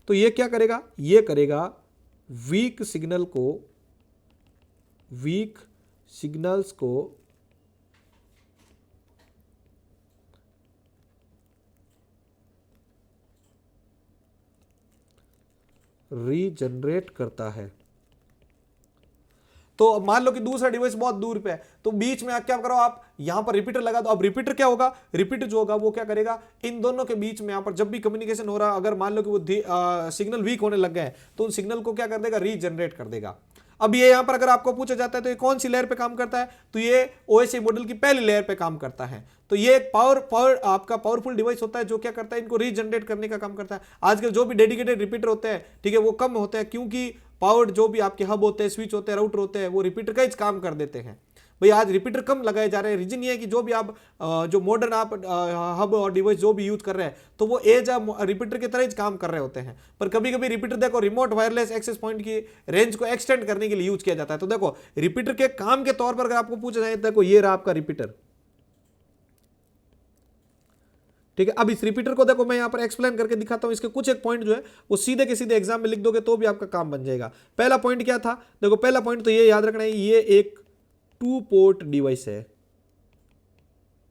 तो ये क्या करेगा, ये करेगा वीक सिग्नल्स को रीजनरेट करता है। तो मान लो कि दूसरा डिवाइस बहुत दूर पे है, तो बीच में क्या करो, आप यहां पर रिपीटर लगा दो। अब रिपीटर क्या होगा, रिपीटर जो होगा वो क्या करेगा, इन दोनों के बीच में यहां पर जब भी कम्युनिकेशन हो रहा, अगर मान लो कि वो सिग्नल वीक होने लग गए तो उन सिग्नल को क्या कर देगा, रीजनरेट कर देगा। अब ये यहां पर अगर आपको पूछा जाता है तो ये कौन सी लेयर पे काम करता है, तो ये ओएसआई मॉडल की पहली लेयर पे काम करता है। तो ये एक आपका पावरफुल डिवाइस होता है जो क्या करता है, इनको रीजनरेट करने का काम करता है। आजकल जो भी डेडिकेटेड रिपीटर होते हैं, ठीक है, वो कम होते हैं क्योंकि पावर जो भी आपके हब होते हैं, स्विच होते हैं, राउटर होते हैं, वो रिपीटर का ही काम कर देते हैं। भाई आज रिपीटर कम लगाए जा रहे हैं, रीजन ये है कि जो भी आप जो मॉडर्न आप हब और डिवाइस जो भी यूज कर रहे हैं, तो वो एज रिपीटर की तरह ही काम कर रहे होते हैं। पर कभी कभी रिपीटर देखो रिमोट वायरलेस एक्सेस पॉइंट की रेंज को एक्सटेंड करने के लिए यूज किया जाता है। तो देखो रिपीटर के काम के तौर पर अगर आपको पूछा जाए, देखो ये रहा आपका रिपीटर, ठीक है। अब इस रिपीटर को देखो मैं यहां पर एक्सप्लेन करके दिखाता हूं, इसके कुछ एक पॉइंट जो है वो सीधे के सीधे एग्जाम में लिख दोगे तो भी आपका काम बन जाएगा। पहला पॉइंट क्या था, देखो पहला पॉइंट तो ये याद रखना है, ये एक 2 पोर्ट डिवाइस है,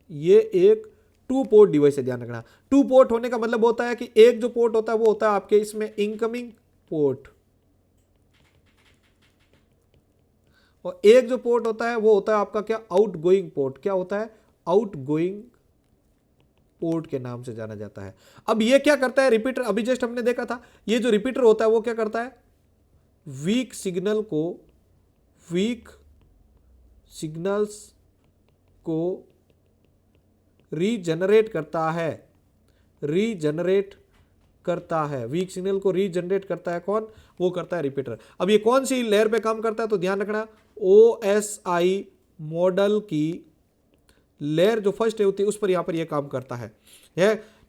ये एक 2 पोर्ट डिवाइस है, ध्यान रखना। 2 पोर्ट होने का मतलब होता है कि एक जो पोर्ट होता है वो होता है आपके इसमें इनकमिंग पोर्ट, और एक जो पोर्ट होता है वो होता है आपका क्या, आउटगोइंग पोर्ट। क्या होता है, आउटगोइंग पोर्ट के नाम से जाना जाता है। अब ये क्या करता है रिपीटर, अभी जस्ट हमने देखा था, ये जो रिपीटर होता है वो क्या करता है, वीक सिग्नल्स को रीजनरेट करता है, वीक सिग्नल को रीजनरेट करता है कौन, वो करता है रिपीटर। अब ये कौन सी लेयर पे काम करता है, तो ध्यान रखना ओएसआई मॉडल की लेयर जो फर्स्ट होती है उस पर यहाँ पर ये काम करता है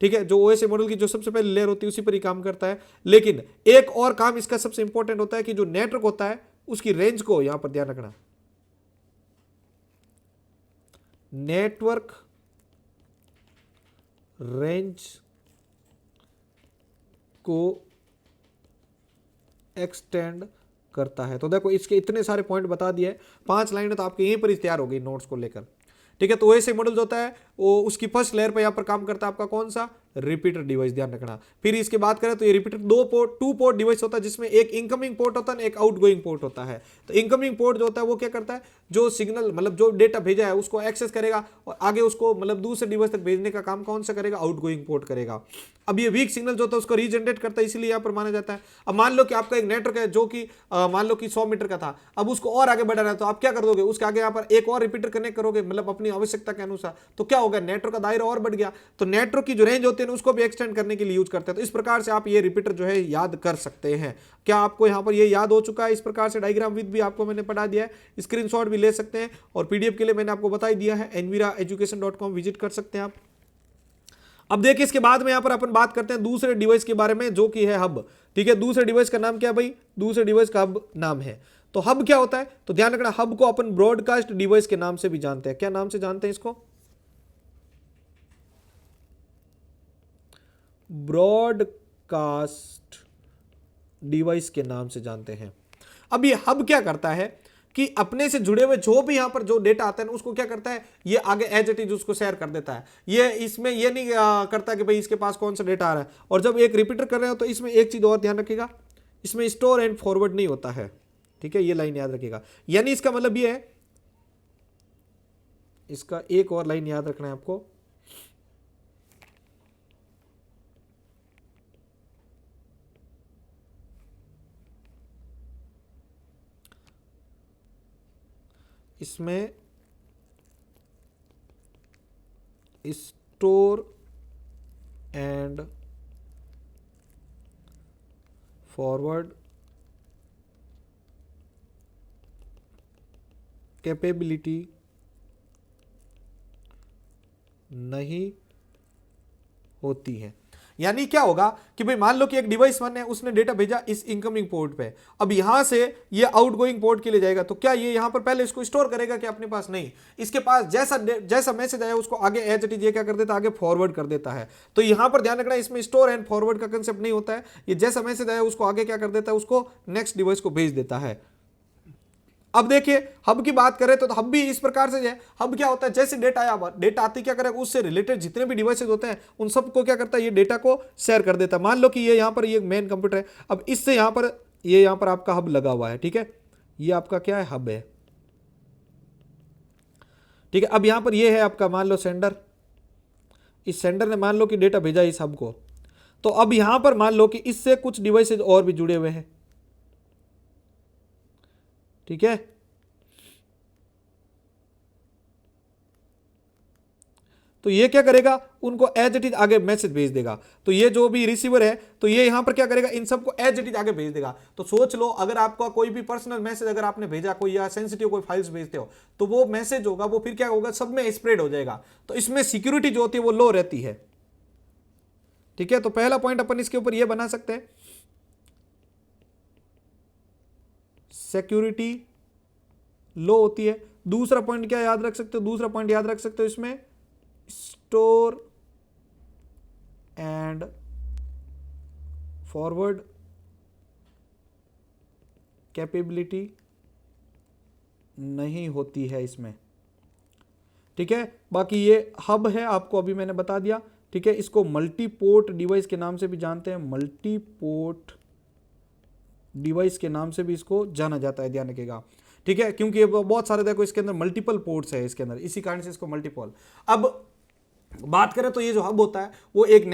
ठीक है। जो ओएसए मॉडल की जो सबसे पहले लेयर होती है उसी पर ही काम करता है। लेकिन एक और काम इसका सबसे इंपॉर्टेंट होता है कि जो नेटवर्क होता है उसकी रेंज को यहां पर ध्यान रखना। नेटवर्क रेंज को एक्सटेंड करता है। तो देखो इसके इतने सारे पॉइंट बता दिए, 5 लाइनें तो आपके यहीं पर ही तैयार हो गई नोट्स को लेकर, ठीक है। तो ओएसए मॉडल जो होता है वो उसकी फर्स्ट लेयर पर यहां पर काम करता है आपका कौन सा, रिपीटर डिवाइस, ध्यान रखना। फिर इसके बात करें तो ये रिपीटर टू पोर्ट डिवाइस होता है जिसमें एक इनकमिंग पोर्ट होता है, एक आउटगोइंग पोर्ट होता है। तो इनकमिंग पोर्ट जो होता है वो क्या करता है, जो सिग्नल मतलब जो डेटा भेजा है उसको एक्सेस करेगा और आगे उसको मतलब दूसरे डिवाइस तक भेजने का काम कौन सा करेगा, आउटगोइंग पोर्ट करेगा। अब ये वीक सिग्नल जो होता है उसको रीजनरेट करता है, इसलिए यहां पर माना जाता है। अब मान लो कि आपका एक नेटवर्क है जो कि मान लो कि 100 मीटर का था, अब उसको और आगे बढ़ाना है तो आप क्या कर दोगे, उसके आगे यहाँ पर एक और रिपीटर कनेक्ट करोगे, मतलब अपनी आवश्यकता के अनुसार। तो क्या होगा, नेटवर्क का दायरा और बढ़ गया। तो नेटवर्क की जो रेंज होती है उसको भी एक्सटेंड करने के लिए यूज करते हैं। तो इस प्रकार से आप ये रिपीटर जो है याद कर सकते हैं। क्या आपको यहां पर ये याद हो चुका है? इस प्रकार से डायग्राम विद भी आपको मैंने पढ़ा दिया है, स्क्रीनशॉट भी ले सकते हैं और पीडीएफ के लिए मैंने आपको बता ही दिया है, enviraeducation.com विजिट कर सकते हैं आप। अब देखिए इसके बाद में यहां पर अपन बात करते हैं दूसरे डिवाइस के बारे में जो कि है हब, ठीक है। दूसरे डिवाइस का नाम क्या है भाई, दूसरे डिवाइस का हब नाम है। तो हब क्या होता है, तो ध्यान रखना हब को अपन ब्रॉडकास्ट डिवाइस के नाम से भी जानते हैं। क्या नाम से जानते हैं इसको, ब्रॉडकास्ट डिवाइस के नाम से जानते हैं। अब ये हब क्या करता है कि अपने से जुड़े हुए जो भी यहां पर जो डेटा आता है ना उसको क्या करता है, ये आगे एज इट इज उसको शेयर कर देता है। ये इसमें ये नहीं करता कि भाई इसके पास कौन सा डेटा आ रहा है। और जब एक रिपीटर कर रहे हो तो इसमें एक चीज और ध्यान रखिएगा, इसमें स्टोर एंड फॉरवर्ड नहीं होता है, ठीक है। ये लाइन याद रखिएगा। यानी इसका मतलब ये है, इसका एक और लाइन याद रखना है आपको, इसमें स्टोर एंड फॉरवर्ड कैपेबिलिटी नहीं होती है। यानी क्या होगा कि भाई मान लो कि एक डिवाइस 1 है, उसने डेटा भेजा इस इनकमिंग पोर्ट पे, अब यहां से ये आउटगोइंग पोर्ट के लिए जाएगा। तो क्या ये यहां पर पहले इसको स्टोर करेगा कि अपने पास, नहीं, इसके पास जैसा मैसेज आया उसको आगे एज इट इज ये क्या कर देता है, आगे फॉरवर्ड कर देता है। तो यहां पर ध्यान रखना इसमें स्टोर एंड फॉरवर्ड का कंसेप्ट नहीं होता है। ये जैसा मैसेज आया उसको आगे क्या कर देता है, उसको नेक्स्ट डिवाइस को भेज देता है। अब देखिए हब की बात करें तो हब भी इस प्रकार से है। हब क्या होता है, जैसे डेटा आया, डेटा आती क्या करेगा, उससे रिलेटेड जितने भी डिवाइसेज होते हैं उन सबको क्या करता है, ये डेटा को शेयर कर देता है। मान लो कि ये यहां पर ये मेन कंप्यूटर है, अब इससे यहां पर ये यहां पर आपका हब लगा हुआ है, ठीक है। ये आपका क्या है, हब है, ठीक है। अब यहां पर ये है आपका मान लो सेंडर, इस सेंडर ने मान लो कि डेटा भेजा इस हब को। तो अब यहां पर मान लो कि इससे कुछ डिवाइसेज और भी जुड़े हुए हैं, ठीक है। तो ये क्या करेगा, उनको एज इट इज आगे मैसेज भेज देगा। तो ये जो भी रिसीवर है तो ये यहां पर क्या करेगा, इन सबको एज इट इज आगे भेज देगा। तो सोच लो अगर आपका कोई भी पर्सनल मैसेज अगर आपने भेजा, कोई या सेंसिटिव कोई फाइल्स भेजते हो, तो वो मैसेज होगा वो फिर क्या होगा, सब में स्प्रेड हो जाएगा। तो इसमें सिक्योरिटी जो होती है वो लो रहती है, ठीक है। तो पहला पॉइंट अपन इसके ऊपर ये बना सकते हैं, सिक्योरिटी लो होती है। दूसरा पॉइंट क्या याद रख सकते हो, दूसरा पॉइंट याद रख सकते हो इसमें स्टोर एंड फॉरवर्ड कैपेबिलिटी नहीं होती है इसमें, ठीक है। बाकी ये हब है, आपको अभी मैंने बता दिया, ठीक है। इसको मल्टीपोर्ट डिवाइस के नाम से भी जानते हैं, मल्टीपोर्ट डिवाइस के नाम से भी इसको जाना जाता है, ध्यान रखिएगा, ठीक है। क्योंकि बहुत सारे देखो इसके अंदर मल्टीपल पोर्ट्स है इसके अंदर, इसी कारण से इसको मल्टीपल। अब बात करें तो ये जो हब होता है वो एक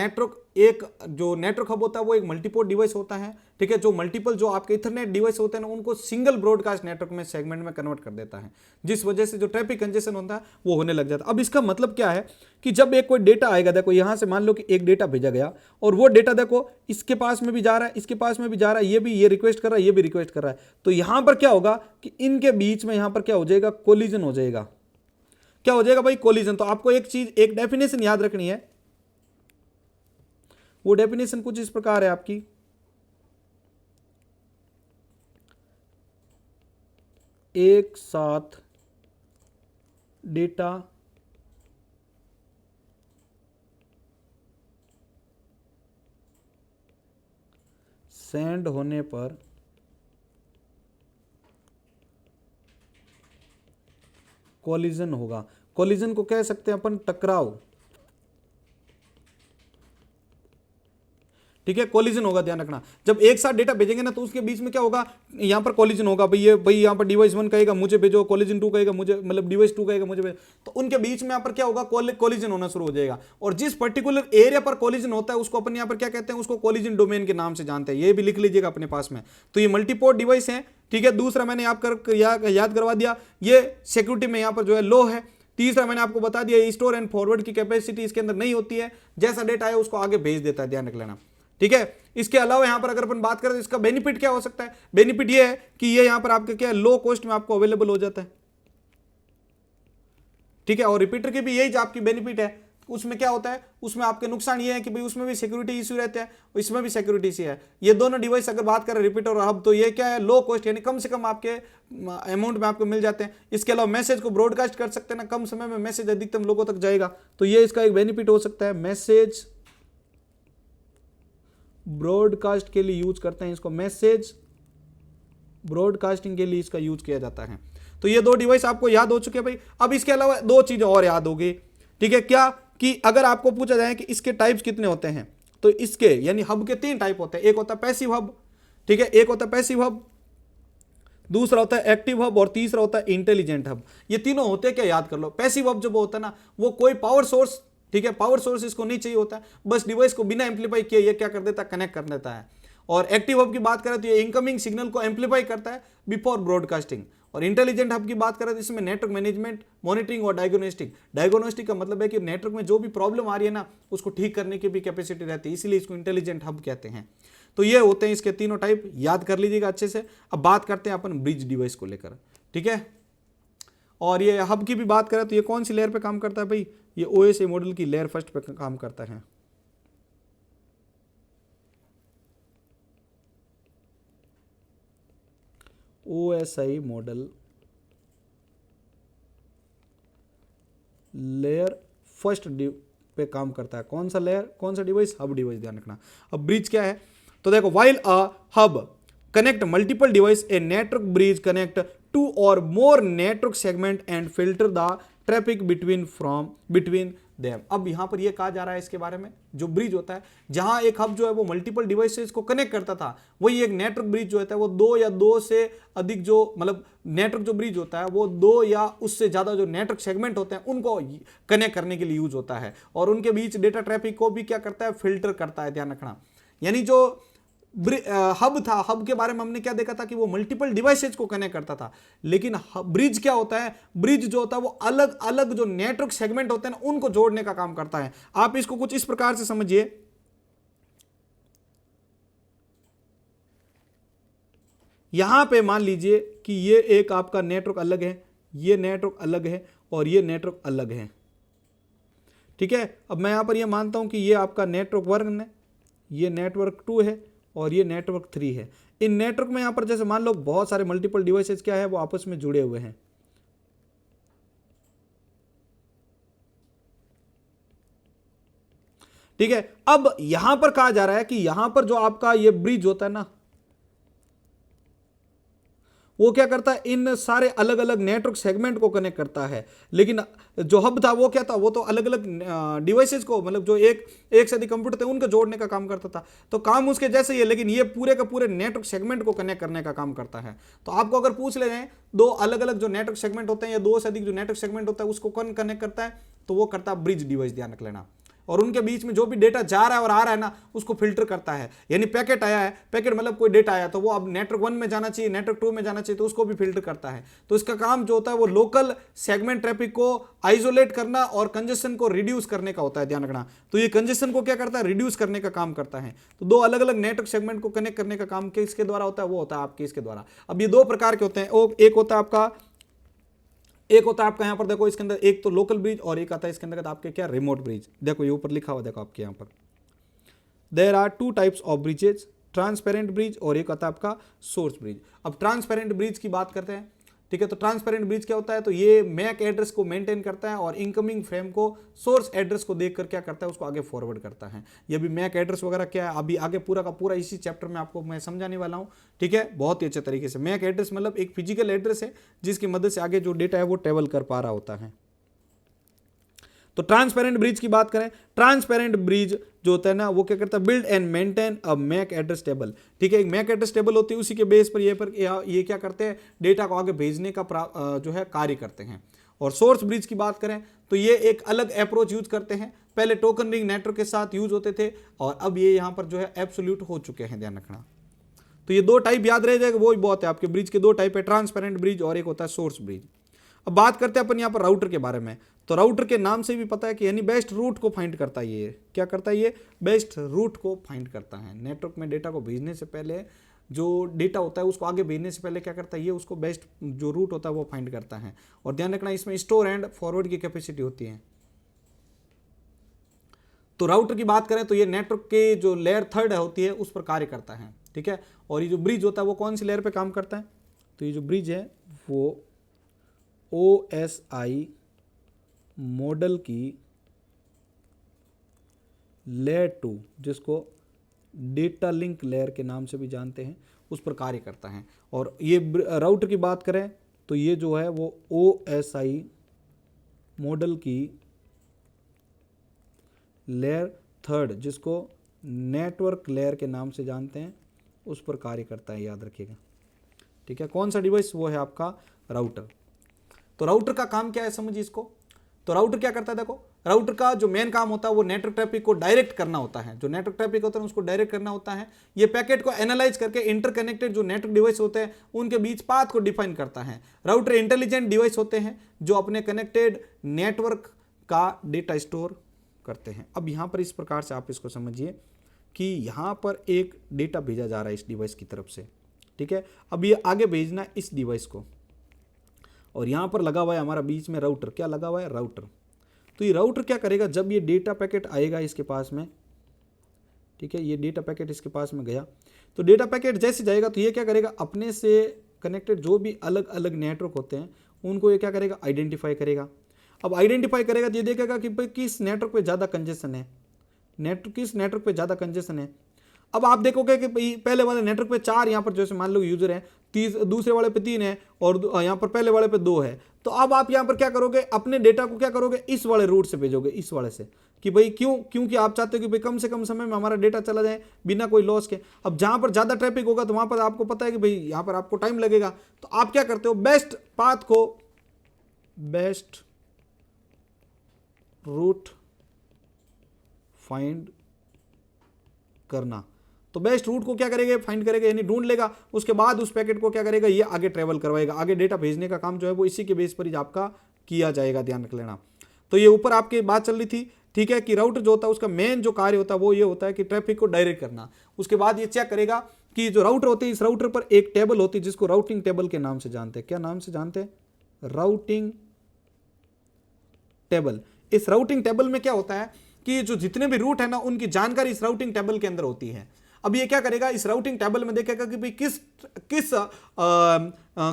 जो नेटवर्क हब होता है वो एक मल्टीपोर्ट डिवाइस होता है, ठीक है। जो मल्टीपल जो आपके इथरनेट डिवाइस होते हैं ना उनको सिंगल ब्रॉडकास्ट नेटवर्क में सेगमेंट में कन्वर्ट कर देता है, जिस वजह से जो ट्रैफिक कंजेशन होता है वो होने लग जाता है। अब इसका मतलब क्या है कि जब एक कोई डेटा आएगा, देखो यहां से मान लो कि एक डेटा भेजा गया और वो डेटा देखो इसके पास में भी जा रहा है, इसके पास में भी जा रहा है, ये रिक्वेस्ट कर रहा है, ये भी रिक्वेस्ट कर रहा है। तो यहां पर क्या होगा कि इनके बीच में यहां पर क्या हो जाएगा, कोलिजन हो जाएगा। क्या हो जाएगा भाई, कोलिजन। तो आपको एक चीज, एक डेफिनेशन याद रखनी है, वो डेफिनेशन कुछ इस प्रकार है आपकी, एक साथ डेटा सेंड होने पर कोलिजन होगा। कोलिजन को कह सकते हैं अपन टकराव, ठीक है, कोलिजन होगा, ध्यान रखना। जब एक साथ डेटा भेजेंगे ना तो उसके बीच में क्या होगा, यहां पर कोलिजन होगा, भाई यहाँ पर डिवाइस 1 कहेगा मुझे भेजो, कोलिजन 2 कहेगा मुझे, मतलब डिवाइस 2 कहेगा मुझे भेजो, तो उनके बीच में यहाँ पर क्या होगा, कोलिजन होना शुरू हो जाएगा। और जिस पर्टिकुलर एरिया पर कोलिजन होता है उसको अपन यहाँ पर क्या कहते हैं, उसको कोलिजन डोमेन के नाम से जानते हैं। ये भी लिख लीजिएगा अपने पास में। तो ये मल्टीपोर्ट डिवाइस है, ठीक है। दूसरा मैंने याद करवा दिया, ये सिक्योरिटी में यहाँ पर जो है लो है। तीसरा मैंने आपको बता दिया, स्टोर एंड फॉरवर्ड की कैपेसिटी इसके अंदर नहीं होती है, जैसा डेटा है उसको आगे भेज देता है, ध्यान रख लेना, ठीक है। इसके अलावा यहां पर अगर अपन बात करें तो इसका बेनिफिट क्या हो सकता है, बेनिफिट ये है कि ये यहां पर आपका क्या है, लो कॉस्ट में आपको अवेलेबल हो जाता है, ठीक है। और रिपीटर की भी यही आपकी बेनिफिट है। उसमें क्या होता है, उसमें आपके नुकसान ये है कि भाई उसमें भी सिक्योरिटी इश्यू रहते हैं, इसमें भी सिक्योरिटी इश्यू है। ये दोनों डिवाइस अगर बात करें रिपीटर और हब, तो ये क्या है, लो कॉस्ट, यानी कम से कम आपके अमाउंट में आपको मिल जाते हैं। इसके अलावा मैसेज को ब्रॉडकास्ट कर सकते हैं ना, कम समय में मैसेज अधिकतम लोगों तक जाएगा, तो ये इसका एक बेनिफिट हो सकता है। मैसेज ब्रॉडकास्ट के लिए यूज करते हैं इसको, मैसेज ब्रॉडकास्टिंग के लिए इसका यूज किया जाता है। तो ये दो डिवाइस आपको याद हो चुके हैं भाई। अब इसके अलावा दो चीजें और याद होगी, ठीक है। क्या कि अगर आपको पूछा जाए कि इसके टाइप्स कितने होते हैं, तो इसके यानी हब के 3 टाइप होते हैं। एक होता है पैसिव हब, ठीक है, एक होता है पैसिव हब, दूसरा होता है एक्टिव हब, और तीसरा होता है इंटेलिजेंट हब। ये तीनों होते हैं क्या, याद कर लो। पैसिव हब जब होता है ना, वो कोई पावर सोर्स, ठीक है, पावर सोर्स इसको नहीं चाहिए होता है, बस डिवाइस को बिना एम्पलीफाई किए ये क्या कर देता है, कनेक्ट कर देता है। और एक्टिव हब की बात करें तो ये इनकमिंग सिग्नल को एम्पलीफाई करता है बिफोर ब्रॉडकास्टिंग। और इंटेलिजेंट हब की बात करें तो इसमें नेटवर्क मैनेजमेंट, मॉनिटरिंग और डायग्नोस्टिक का मतलब है कि नेटवर्क में जो भी प्रॉब्लम आ रही है ना, उसको ठीक करने की भी कैपेसिटी रहती है, इसीलिए इसको इंटेलिजेंट हब कहते हैं। तो ये होते हैं इसके तीनों टाइप, याद कर लीजिएगा अच्छे से। अब बात करते हैं अपन ब्रिज डिवाइस को लेकर, ठीक है। और ये हब की भी बात करें तो ये कौन सी लेयर पे काम करता है भाई, ये OSI मॉडल की लेयर फर्स्ट पे काम करता है। OSI मॉडल लेयर फर्स्ट पे काम करता है। कौन सा लेयर, कौन सा डिवाइस, हब डिवाइस, ध्यान रखना। अब ब्रिज क्या है, तो देखो, while a hub connect multiple device, a network bridge connect 2 or more network segment and filter the traffic between them. अब यहां पर ये कहा जा रहा है इसके बारे में, जो ब्रिज होता है, जहां एक हब जो है वो मल्टीपल डिवाइसेस को कनेक्ट करता था, वही एक नेटवर्क ब्रिज जो होता है वो 2 या 2 से अधिक, जो मतलब नेटवर्क जो ब्रिज होता है वो 2 या उससे ज्यादा जो नेटवर्क सेगमेंट होते हैं उनको कनेक्ट करने के लिए यूज होता है, और उनके बीच डेटा ट्रैफिक को भी क्या करता है, फिल्टर करता है, ध्यान रखना। यानी जो हब था, हब के बारे में हमने क्या देखा था कि वो मल्टीपल डिवाइसेज को कनेक्ट करता था, लेकिन ब्रिज क्या होता है, ब्रिज जो होता है वो अलग अलग जो नेटवर्क सेगमेंट होते हैं ना, उनको जोड़ने का काम करता है। आप इसको कुछ इस प्रकार से समझिए, यहां पे मान लीजिए कि ये एक आपका नेटवर्क अलग है, ये नेटवर्क अलग है, और ये नेटवर्क अलग है, ठीक है। अब मैं यहां पर ये मानता हूं कि ये आपका नेटवर्क 1 है, ये नेटवर्क 2 है, और ये नेटवर्क 3 है। इन नेटवर्क में यहां पर जैसे मान लो बहुत सारे मल्टीपल डिवाइसेस क्या है, वो आपस में जुड़े हुए हैं, ठीक है। अब यहां पर कहा जा रहा है कि यहां पर जो आपका ये ब्रिज होता है ना, वो क्या करता है, इन सारे अलग अलग नेटवर्क सेगमेंट को कनेक्ट करता है। लेकिन जो हब था वो क्या था, वो तो अलग अलग डिवाइसेस को, मतलब जो एक से अधिक कंप्यूटर थे उनको जोड़ने का काम करता था। तो काम उसके जैसे ही है, लेकिन ये पूरे का पूरे नेटवर्क सेगमेंट को कनेक्ट करने का काम करता है। तो आपको अगर पूछ ले जाए 2 अलग अलग जो नेटवर्क सेगमेंट होते हैं या 2 से अधिक जो नेटवर्क सेगमेंट होता है उसको कौन कनेक्ट करता है, तो वो करता है ब्रिज डिवाइस, ध्यान रख लेना। और उनके बीच में जो भी डेटा जा रहा है और आ रहा है ना, उसको फिल्टर करता है। यानी पैकेट आया है, पैकेट मतलब कोई डेटा आया, तो वो अब नेटवर्क 1 में जाना चाहिए, नेटवर्क 2 में जाना चाहिए, तो उसको भी फिल्टर करता है। तो इसका काम जो होता है वो लोकल सेगमेंट ट्रैफिक को आइसोलेट करना और कंजेशन को रिड्यूस करने का होता है, ध्यान रखना। तो ये कंजेशन को क्या करता है, रिड्यूस करने का काम करता है। तो 2 अलग अलग नेटवर्क सेगमेंट को कनेक्ट करने का काम किसके द्वारा होता है, वो होता है आपके इसके द्वारा। अब ये 2 प्रकार के होते हैं, एक होता है आपका एक होता है आपका यहाँ पर देखो इसके अंदर एक तो लोकल ब्रिज और एक आता है इसके अंदर आपके क्या रिमोट ब्रिज। देखो ये ऊपर लिखा हुआ देखो आपके यहाँ पर there are two types of bridges, transparent bridge और एक आता है आपका सोर्स ब्रिज। अब ट्रांसपेरेंट ब्रिज की बात करते हैं, ठीक है। तो ट्रांसपेरेंट ब्रिज क्या होता है, तो ये मैक एड्रेस को मेंटेन करता है और इनकमिंग फ्रेम को सोर्स एड्रेस को देखकर क्या करता है, उसको आगे फॉरवर्ड करता है। ये भी मैक एड्रेस वगैरह क्या है अभी आगे पूरा का पूरा इसी चैप्टर में आपको मैं समझाने वाला हूं, ठीक है, बहुत ही अच्छे तरीके से। मैक एड्रेस मतलब एक फिजिकल एड्रेस है जिसकी मदद से आगे जो डेटा है वो ट्रेवल कर पा रहा होता है। तो ट्रांसपेरेंट ब्रिज की बात करें, ट्रांसपेरेंट ब्रिज जो होता है ना वो क्या करता है, build and maintain a MAC address table, ठीक है। एक मैक एड्रेस टेबल होती है, उसी के बेस पर ये क्या करते हैं, डेटा को आगे भेजने का जो है कार्य करते हैं। और सोर्स ब्रिज की बात करें तो ये एक अलग अप्रोच यूज करते हैं। पहले टोकन रिंग नेटवर्क के साथ यूज होते थे और अब ये यहां पर जो है एब्सोल्यूट हो चुके हैं, ध्यान रखना। तो ये दो टाइप याद रह जाएगा, वो ही बहुत है आपके ब्रिज के दो टाइप है, ट्रांसपेरेंट ब्रिज और एक होता है सोर्स ब्रिज। अब बात करते हैं अपन यहाँ पर राउटर के बारे में। तो राउटर के नाम से भी पता है कि यानी बेस्ट रूट को फाइंड करता है। ये क्या करता है, ये बेस्ट रूट को फाइंड करता है। नेटवर्क में डेटा को भेजने से पहले जो डेटा होता है उसको आगे भेजने से पहले क्या करता है, ये उसको बेस्ट जो रूट होता है वो फाइंड करता है। और ध्यान रखना इसमें स्टोर एंड फॉरवर्ड की कैपेसिटी होती है। तो राउटर की बात करें तो ये नेटवर्क के जो लेयर थर्ड होती है उस पर कार्य करता है, ठीक है। और ये जो ब्रिज होता है वो कौन सी लेयर पे काम करता है, तो ये जो ब्रिज है वो OSI मॉडल की लेयर 2 जिसको डेटा लिंक लेयर के नाम से भी जानते हैं उस पर कार्य करता है। और ये राउटर की बात करें तो ये जो है वो OSI मॉडल की लेयर थर्ड जिसको नेटवर्क लेयर के नाम से जानते हैं उस पर कार्य करता है, याद रखिएगा, ठीक है। कौन सा डिवाइस, वो है आपका राउटर। तो राउटर का काम क्या है समझिए इसको। तो राउटर क्या करता है, देखो राउटर का जो मेन काम होता है वो नेटवर्क ट्रैफिक को डायरेक्ट करना होता है। जो नेटवर्क ट्रैफिक होता है उसको डायरेक्ट करना होता है। ये पैकेट को एनालाइज करके इंटरकनेक्टेड जो नेटवर्क डिवाइस होते हैं उनके बीच पाथ को डिफाइन करता है। राउटर इंटेलिजेंट डिवाइस होते हैं जो अपने कनेक्टेड नेटवर्क का डेटा स्टोर करते हैं। अब यहाँ पर इस प्रकार से आप इसको समझिए कि यहाँ पर एक डेटा भेजा जा रहा है इस डिवाइस की तरफ से, ठीक है। अब ये आगे भेजना है इस डिवाइस को और यहाँ पर लगा हुआ है हमारा बीच में राउटर, क्या लगा हुआ है, राउटर। तो ये राउटर क्या करेगा, जब ये डेटा पैकेट आएगा इसके पास में, ठीक है, ये डेटा पैकेट इसके पास में गया, तो डेटा पैकेट जैसे जाएगा तो ये क्या करेगा, अपने से कनेक्टेड जो भी अलग अलग नेटवर्क होते हैं उनको ये क्या करेगा, आइडेंटिफाई करेगा। अब आइडेंटिफाई करेगा तो ये देखेगा कि भाई किस नेटवर्क पे ज़्यादा कंजेशन है, किस नेटवर्क पे ज़्यादा कंजेशन है। अब आप देखोगे कि पहले वाले नेटवर्क पे 4 यहाँ पर जैसे मान लो यूजर हैं, दूसरे वाले पे 3 है और यहाँ पर पहले वाले पे 2 है। तो अब आप यहाँ पर क्या करोगे, अपने डेटा को क्या करोगे, इस वाले रूट से भेजोगे, इस वाले से, कि भाई क्योंकि आप चाहते हो कि भाई कम से कम समय में हमारा डेटा चला जाए बिना कोई लॉस के। अब जहाँ पर ज़्यादा ट्रैफिक होगा तो वहाँ पर आपको पता है कि भाई यहाँ पर आपको टाइम लगेगा, तो आप क्या करते हो, बेस्ट पाथ को, बेस्ट रूट फाइंड करना। तो बेस्ट रूट को क्या करेगा, फाइंड करेगा यानी ढूंढ लेगा, उसके बाद उस पैकेट को क्या करेगा, ये आगे ट्रेवल करवाएगा। आगे डेटा भेजने का काम जो है वो इसी के बेस पर ही आपका किया जाएगा, ध्यान रख लेना। तो ये ऊपर आपकी बात चल रही थी, ठीक है, कि राउटर जो होता है उसका मेन जो कार्य होता है वो ये होता है कि ट्रैफिक को डायरेक्ट करना। उसके बाद ये चेक करेगा कि जो राउटर होती है इस राउटर पर एक टेबल होती है जिसको राउटिंग टेबल के नाम से जानते हैं। क्या नाम से जानते हैं, राउटिंग टेबल। इस राउटिंग टेबल में क्या होता है कि जो जितने भी रूट है ना उनकी जानकारी इस राउटिंग टेबल के अंदर होती है। अब ये क्या करेगा, इस राउटिंग टेबल में देखेगा कि भाई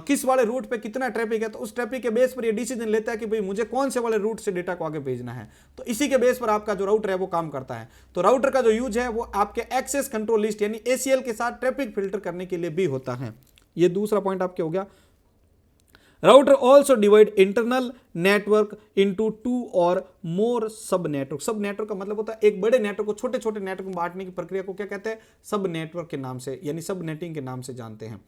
किस वाले रूट पे कितना ट्रैफिक है, तो उस ट्रैफिक के बेस पर ये डिसीजन लेता है कि भाई मुझे कौन से वाले रूट से डेटा को आगे भेजना है। तो इसी के बेस पर आपका जो राउटर है वो काम करता है। तो राउटर का जो यूज है वो आपके एक्सेस कंट्रोल लिस्ट यानी ACL के साथ ट्रैफिक फिल्टर करने के लिए भी होता है। ये दूसरा पॉइंट आपके हो गया। Router also divide internal network into 2 और मोर सब नेटवर्क। सब नेटवर्क का मतलब होता है एक बड़े नेटवर्क को छोटे छोटे नेटवर्क में बांटने की प्रक्रिया को क्या कहते हैं, सब नेटवर्क के नाम से यानी सब नेटिंग के नाम से जानते हैं।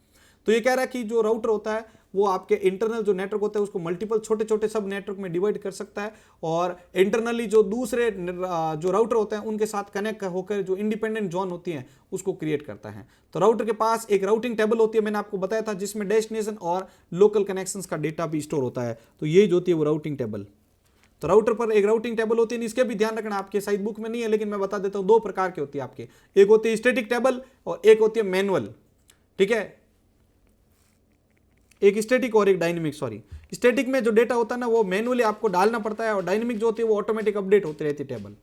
तो ये कह रहा है कि जो राउटर होता है वो आपके इंटरनल जो नेटवर्क होता है उसको मल्टीपल छोटे छोटे सब नेटवर्क में डिवाइड कर सकता है और इंटरनली जो दूसरे जो राउटर होते हैं उनके साथ कनेक्ट होकर जो इंडिपेंडेंट जोन होती है उसको क्रिएट करता है। तो राउटर के पास एक राउटिंग टेबल होती है, मैंने आपको बताया था, जिसमें डेस्टिनेशन और लोकल कनेक्शंस का डेटा भी स्टोर होता है। तो ये जो होती है वो राउटिंग टेबल। तो राउटर पर एक राउटिंग टेबल होती है, इसके भी ध्यान रखना, आपके साइड बुक में नहीं है लेकिन मैं बता देता हूं, 2 प्रकार की होती है आपके, एक होती है स्टैटिक टेबल और एक होती है मैनुअल, ठीक है, एक स्टैटिक और एक डायनेमिक। सॉरी, स्टैटिक में जो डेटा होता है ना वो मैनुअली आपको डालना पड़ता है, और डायनेमिक जो होती है वो ऑटोमेटिक अपडेट होती रहती है टेबल।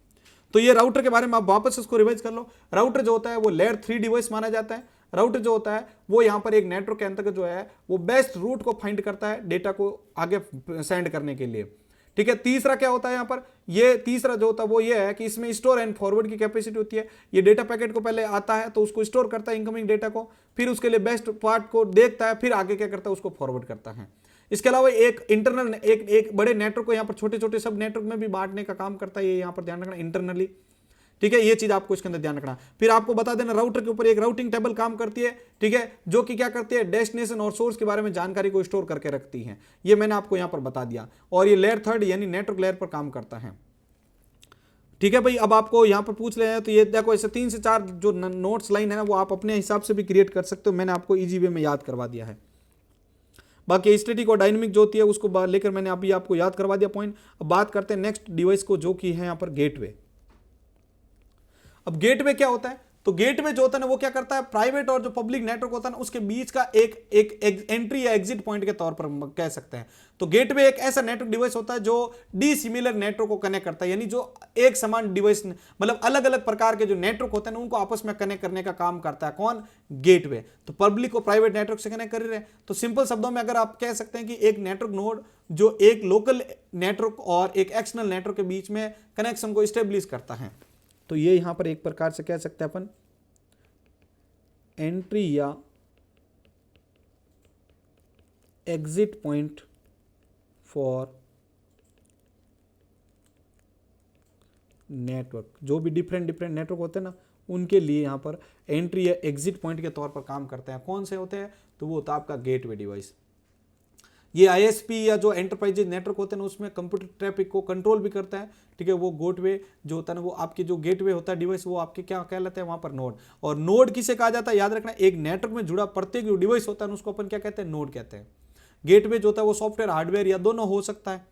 तो ये राउटर के बारे में आप वापस इसको रिवाइज कर लो। राउटर जो होता है वो लेयर 3 डिवाइस माना जाता है। राउटर जो होता है वो यहाँ पर एक नेटवर्क के अंतर्गत जो है वो बेस्ट रूट को फाइंड करता है डेटा को आगे सेंड करने के लिए। ठीक है, तीसरा क्या होता है यहाँ पर, ये तीसरा जो होता है वो ये है कि इसमें स्टोर एंड फॉरवर्ड की कैपेसिटी होती है। ये डेटा पैकेट को पहले आता है तो उसको स्टोर करता है इनकमिंग डेटा को, फिर उसके लिए बेस्ट पार्ट को देखता है, फिर आगे क्या करता है उसको फॉरवर्ड करता है। इसके अलावा एक इंटरनल एक बड़े नेटवर्क को यहाँ पर छोटे छोटे सब नेटवर्क में भी बांटने का काम करता है, ये यहाँ पर ध्यान रखना इंटरनली। ठीक है, ये चीज आपको इसके अंदर ध्यान रखना। फिर आपको बता देना राउटर के ऊपर एक राउटिंग टेबल काम करती है। ठीक है, जो कि क्या करती है, डेस्टिनेशन और सोर्स के बारे में जानकारी को स्टोर करके रखती है। ये मैंने आपको यहां पर बता दिया। और ये लेयर 3 यानी नेटवर्क लेयर पर काम करता है। ठीक है भाई, अब आपको यहां पर पूछ रहे हैं तो ये देखो ऐसे 3 से 4 जो नोट्स लाइन है ना वो आप अपने हिसाब से भी क्रिएट कर सकते हो, मैंने आपको इजी वे में याद करवा दिया है। बाकी स्टैटिक और डायनेमिक जो होती है उसको लेकर मैंने अभी आपको याद करवा दिया पॉइंट। अब बात करते हैं नेक्स्ट डिवाइस को, जो कि है यहां पर गेटवे। अब गेटवे क्या होता है, तो गेटवे जो होता है ना वो क्या करता है, प्राइवेट और जो पब्लिक नेटवर्क होता है ना उसके बीच का एक एंट्री या एग्जिट पॉइंट के तौर पर कह सकते हैं। तो गेटवे एक ऐसा नेटवर्क डिवाइस होता है जो डिसिमिलर नेटवर्क को कनेक्ट करता है, यानी जो एक समान डिवाइस मतलब अलग अलग प्रकार के जो नेटवर्क होते हैं ना उनको आपस में कनेक्ट करने का काम करता है कौन, गेटवे। तो पब्लिक को प्राइवेट नेटवर्क से कनेक्ट कर रहे हैं। तो सिंपल शब्दों में अगर आप कह सकते हैं कि एक नेटवर्क नोड जो एक लोकल नेटवर्क और एक एक्सटर्नल नेटवर्क के बीच में कनेक्शन को स्टेब्लिश करता है। तो ये यहां पर एक प्रकार से कह सकते हैं अपन एंट्री या एग्जिट पॉइंट फॉर नेटवर्क। जो भी डिफरेंट नेटवर्क होते हैं ना उनके लिए यहां पर एंट्री या एग्जिट पॉइंट के तौर पर काम करते हैं। कौन से होते हैं, तो वो होता है आपका गेटवे डिवाइस। ये आईएसपी या जो एंटरप्राइज नेटवर्क होते हैं ना उसमें कंप्यूटर ट्रैफिक को कंट्रोल भी करता है। ठीक है, वो गेटवे जो होता है ना वो आपके जो गेटवे होता है डिवाइस वो आपके क्या कहलाते हैं वहां पर, नोड। और नोड किसे कहा जाता है, याद रखना, एक नेटवर्क में जुड़ा प्रत्येक जो डिवाइस होता है उसको अपन क्या कहते हैं, नोड कहते हैं। गेटवे जो होता है वो सॉफ्टवेयर हार्डवेयर या दोनों हो सकता है।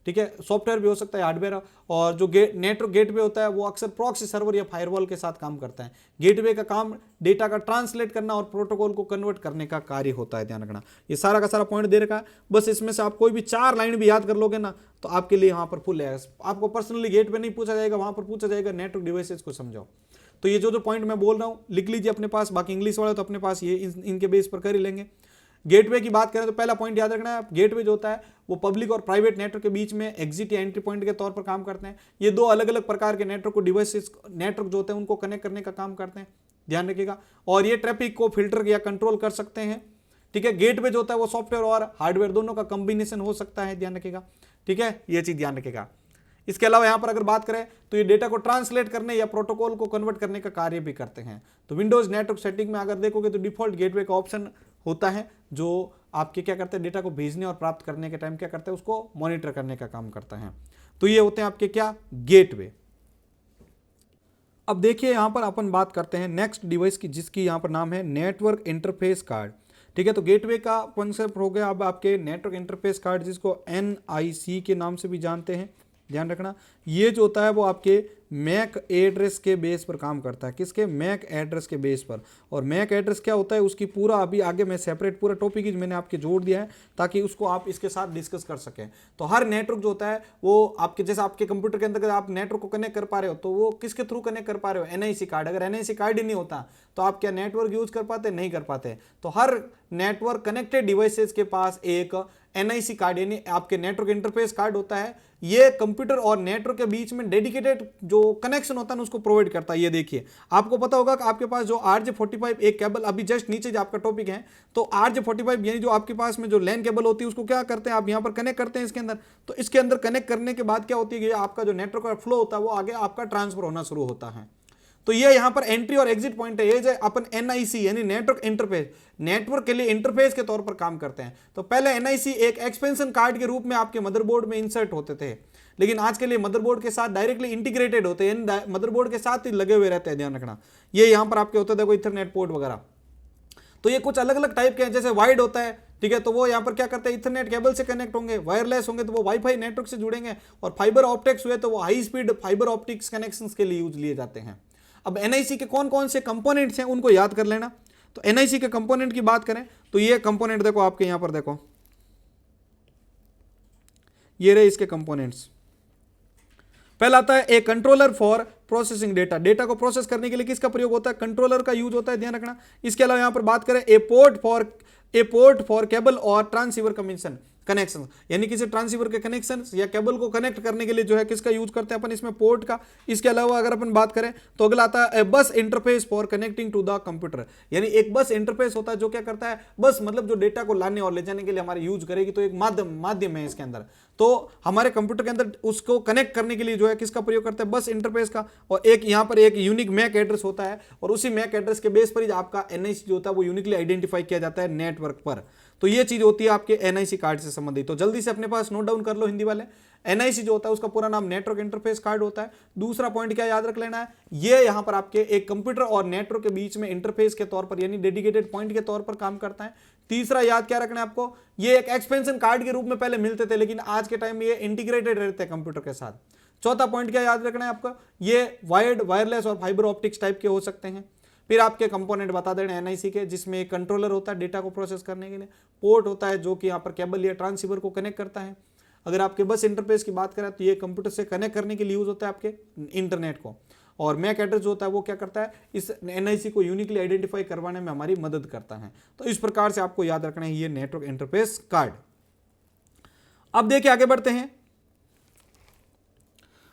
ठीक है, सॉफ्टवेयर भी हो सकता है हार्डवेयर। और जो नेटवर्क गेटवे होता है वो अक्सर प्रॉक्सी सर्वर या फायरवॉल के साथ काम करता है। गेटवे का काम डेटा का ट्रांसलेट करना और प्रोटोकॉल को कन्वर्ट करने का कार्य होता है, ध्यान रखना। ये सारा का सारा पॉइंट दे रखा है, बस इसमें से आप कोई भी 4 लाइन भी याद कर लोगे ना तो आपके लिए वहां पर फुल है। आपको पर्सनली गेटवे नहीं पूछा जाएगा, वहां पर पूछा जाएगा नेटवर्क डिवाइसेस को समझाओ। तो ये जो पॉइंट मैं बोल रहा हूं लिख लीजिए अपने पास, बाकी इंग्लिश वाले तो अपने पास ये इनके बेस पर कर ही लेंगे। गेटवे की बात करें तो पहला पॉइंट याद रखना है, गेटवे जो होता है वो पब्लिक और प्राइवेट नेटवर्क के बीच में एग्जिट या एंट्री पॉइंट के तौर पर काम करते हैं। ये 2 अलग अलग प्रकार के नेटवर्क को डिवाइसेस नेटवर्क जो होते हैं उनको कनेक्ट करने का काम करते हैं, ध्यान रखिएगा। और ये ट्रैफिक को फिल्टर या कंट्रोल कर सकते हैं। ठीक है, गेटवे जो होता है वो सॉफ्टवेयर और हार्डवेयर दोनों का कॉम्बिनेशन हो सकता है, ध्यान रखिएगा। ठीक है, ये चीज ध्यान रखिएगा। इसके अलावा यहां पर अगर बात करें तो ये डेटा को ट्रांसलेट करने या प्रोटोकॉल को कन्वर्ट करने का कार्य भी करते हैं। तो विंडोज नेटवर्क सेटिंग में अगर देखोगे तो डिफॉल्ट गेटवे का ऑप्शन होता है जो आपके क्या करते हैं, डेटा को भेजने और प्राप्त करने के टाइम क्या करते हैं, उसको मॉनिटर करने का काम करता है। तो ये होते हैं आपके क्या, गेटवे। अब देखिए यहां पर अपन बात करते हैं नेक्स्ट डिवाइस की, जिसकी यहां पर नाम है नेटवर्क इंटरफेस कार्ड। ठीक है, तो गेटवे का कॉन्सेप्ट हो गया अब आपके नेटवर्क इंटरफेस कार्ड, जिसको NIC के नाम से भी जानते हैं, ध्यान रखना। ये जो होता है वो आपके मैक एड्रेस के बेस पर काम करता है। किसके, मैक एड्रेस के बेस पर। और मैक एड्रेस क्या होता है उसकी पूरा अभी आगे मैं सेपरेट पूरा टॉपिक ही मैंने आपके जोड़ दिया है ताकि उसको आप इसके साथ डिस्कस कर सकें। तो हर नेटवर्क जो होता है वो आपके जैसे आपके कंप्यूटर के अंदर आप नेटवर्क को कनेक्ट कर पा रहे हो तो वो किसके थ्रू कनेक्ट कर पा रहे हो, NIC कार्ड। अगर NIC कार्ड ही नहीं होता तो आप क्या नेटवर्क यूज कर पाते, नहीं कर पाते। तो हर नेटवर्क कनेक्टेड डिवाइसेस के पास एक NIC कार्ड यानी आपके नेटवर्क इंटरफेस कार्ड होता है। ये कंप्यूटर और नेटवर्क के बीच में डेडिकेटेड जो कनेक्शन होता है उसको प्रोवाइड करता है। ये देखिए आपको पता होगा कि आपके पास जो RJ45 एक केबल अभी जस्ट नीचे जो आपका टॉपिक है, तो RJ45 यानी जो आपके पास में जो लैन केबल होती है उसको क्या करते हैं आप यहाँ पर कनेक्ट करते हैं इसके अंदर। तो इसके अंदर कनेक्ट करने के बाद क्या होती है कि आपका जो नेटवर्क का फ्लो होता है वो आगे आपका ट्रांसफर होना शुरू होता है। तो ये यहां पर एंट्री और एग्जिट पॉइंट है। ये जो अपन NIC यानी नेटवर्क इंटरफेस, नेटवर्क के लिए इंटरफेस के तौर पर काम करते हैं। तो पहले NIC एक एक्सपेंशन कार्ड के रूप में आपके मदरबोर्ड में इंसर्ट होते थे, लेकिन आज के लिए मदरबोर्ड के साथ डायरेक्टली इंटीग्रेटेड होते हैं, मदरबोर्ड के साथ ही लगे हुए रहते हैं, ध्यान रखना। ये यहां पर आपके होते थे कोई इथरनेट पोर्ट वगैरह। तो ये कुछ अलग अलग टाइप के हैं, जैसे वाइड होता है, ठीक है, तो वो यहाँ पर क्या करते हैं, इथरनेट केबल से कनेक्ट होंगे, वायरलेस होंगे तो वो वाईफाई नेटवर्क से जुड़ेंगे, और फाइबर ऑप्टिक्स हुए तो वो high speed fibre optics connections के लिए यूज लिए जाते हैं। अब NIC के कौन कौन से कंपोनेंट्स हैं उनको याद कर लेना। तो एनआईसी के कंपोनेंट की बात करें तो ये कंपोनेंट देखो आपके यहां पर देखो, ये रहे इसके कंपोनेंट्स। पहला आता है A controller for processing data, data को प्रोसेस करने के लिए किसका प्रयोग होता है, कंट्रोलर का यूज होता है, ध्यान रखना। इसके अलावा यहां पर बात करें ए पोर्ट फॉर केबल और ट्रांसीवर कनेक्शन, यानी किसी ट्रांसीवर के कनेक्शन या केबल को कनेक्ट करने के लिए जो है किसका यूज करते हैं अपन इसमें, पोर्ट का। इसके अलावा अगर अपन बात करें तो अगला आता है bus interface for connecting to the computer, यानी एक बस इंटरफेस होता है जो क्या करता है, बस मतलब जो डेटा को लाने और ले जाने के लिए हमारे यूज करेगी, तो एक माध्यम है इसके अंदर। तो हमारे कंप्यूटर के अंदर उसको कनेक्ट करने के लिए जो है किसका प्रयोग करते हैं, बस इंटरफेस का। और एक यहां पर एक यूनिक मैक एड्रेस होता है और उसी मैक एड्रेस के बेस पर ही आपका एनआईसी जो होता है वो यूनिकली आइडेंटिफाई किया जाता है नेटवर्क पर। तो ये चीज होती है आपके एनआईसी कार्ड से संबंधित। तो जल्दी से अपने पास नोट डाउन कर लो हिंदी वाले, एनआईसी जो होता है उसका पूरा नाम नेटवर्क इंटरफेस कार्ड होता है। दूसरा पॉइंट क्या याद रख लेना है, ये यहां पर आपके एक कंप्यूटर और नेटवर्क के बीच में इंटरफेस के तौर पर यानी डेडिकेटेड पॉइंट के तौर पर काम करता है। तीसरा याद क्या रखना है आपको, ये एक एक्सपेंशन कार्ड के रूप में पहले मिलते थे, लेकिन आज के टाइम में ये इंटीग्रेटेड रहते हैं कंप्यूटर के साथ। चौथा पॉइंट क्या याद रखना है आपका, ये वायर्ड, वायरलेस और फाइबर ऑप्टिक्स टाइप के हो सकते हैं। फिर आपके कंपोनेंट बता देना एनआईसी के, जिसमें एक कंट्रोलर होता है डेटा को प्रोसेस करने के लिए, पोर्ट होता है जो कि यहाँ पर केबल या ट्रांसीवर को कनेक्ट करता है। अगर आपके बस इंटरफेस की बात करें तो ये कंप्यूटर से कनेक्ट करने के लिए यूज होता है आपके इंटरनेट को। और मैक एड्रेस जो होता है वो क्या करता है, इस एनआईसी को यूनिकली आइडेंटिफाई करवाने में हमारी मदद करता है। तो इस प्रकार से आपको याद रखना है ये नेटवर्क इंटरफेस कार्ड। अब देखिए आगे बढ़ते हैं।